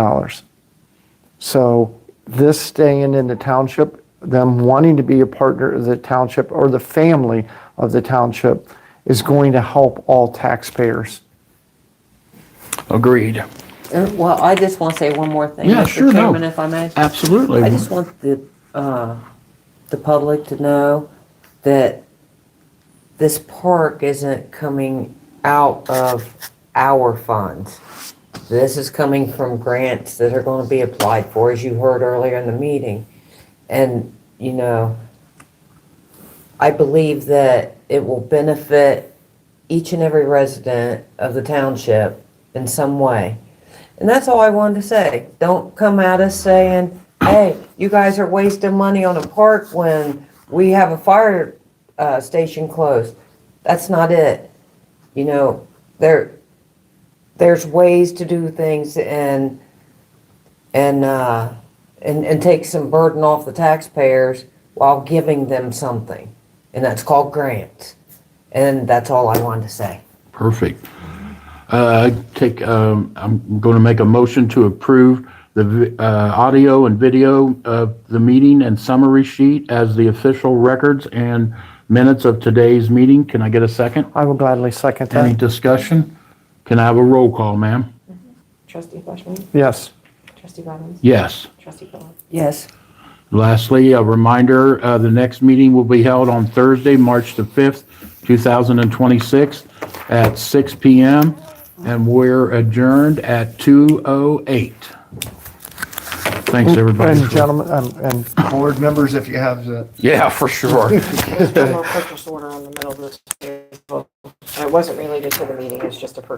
So this staying in the township, them wanting to be a partner of the township or the family of the township, is going to help all taxpayers. Agreed. Well, I just want to say one more thing, Yeah, Mr. sure, no. Chairman, if I may. Absolutely. I just want the public to know that this park isn't coming out of our funds. This is coming from grants that are going to be applied for, as you heard earlier in the meeting. And, I believe that it will benefit each and every resident of the township in some way. And that's all I wanted to say. Don't come at us saying, hey, you guys are wasting money on a park when we have a fire station closed. That's not it. There's ways to do things, and and take some burden off the taxpayers while giving them something. And that's called grants. And that's all I wanted to say. Perfect. I'm going to make a motion to approve the audio and video of the meeting and summary sheet as the official records and minutes of today's meeting. Can I get a second? I will gladly second Any that. discussion? Can I have a roll call, ma'am? Trustee Fleshman. Yes. Trustee Robbins. Yes. Trustee Phillips. Yes. Lastly, a reminder, the next meeting will be held on Thursday, March the 5th, 2026 at 6 p.m. and we're adjourned at 2:08. Thanks, everybody. And gentlemen, and board members, if you have the Yeah, for sure. There's one more purchase order on the middle of this table. And it wasn't related to the meeting, it's just a purchase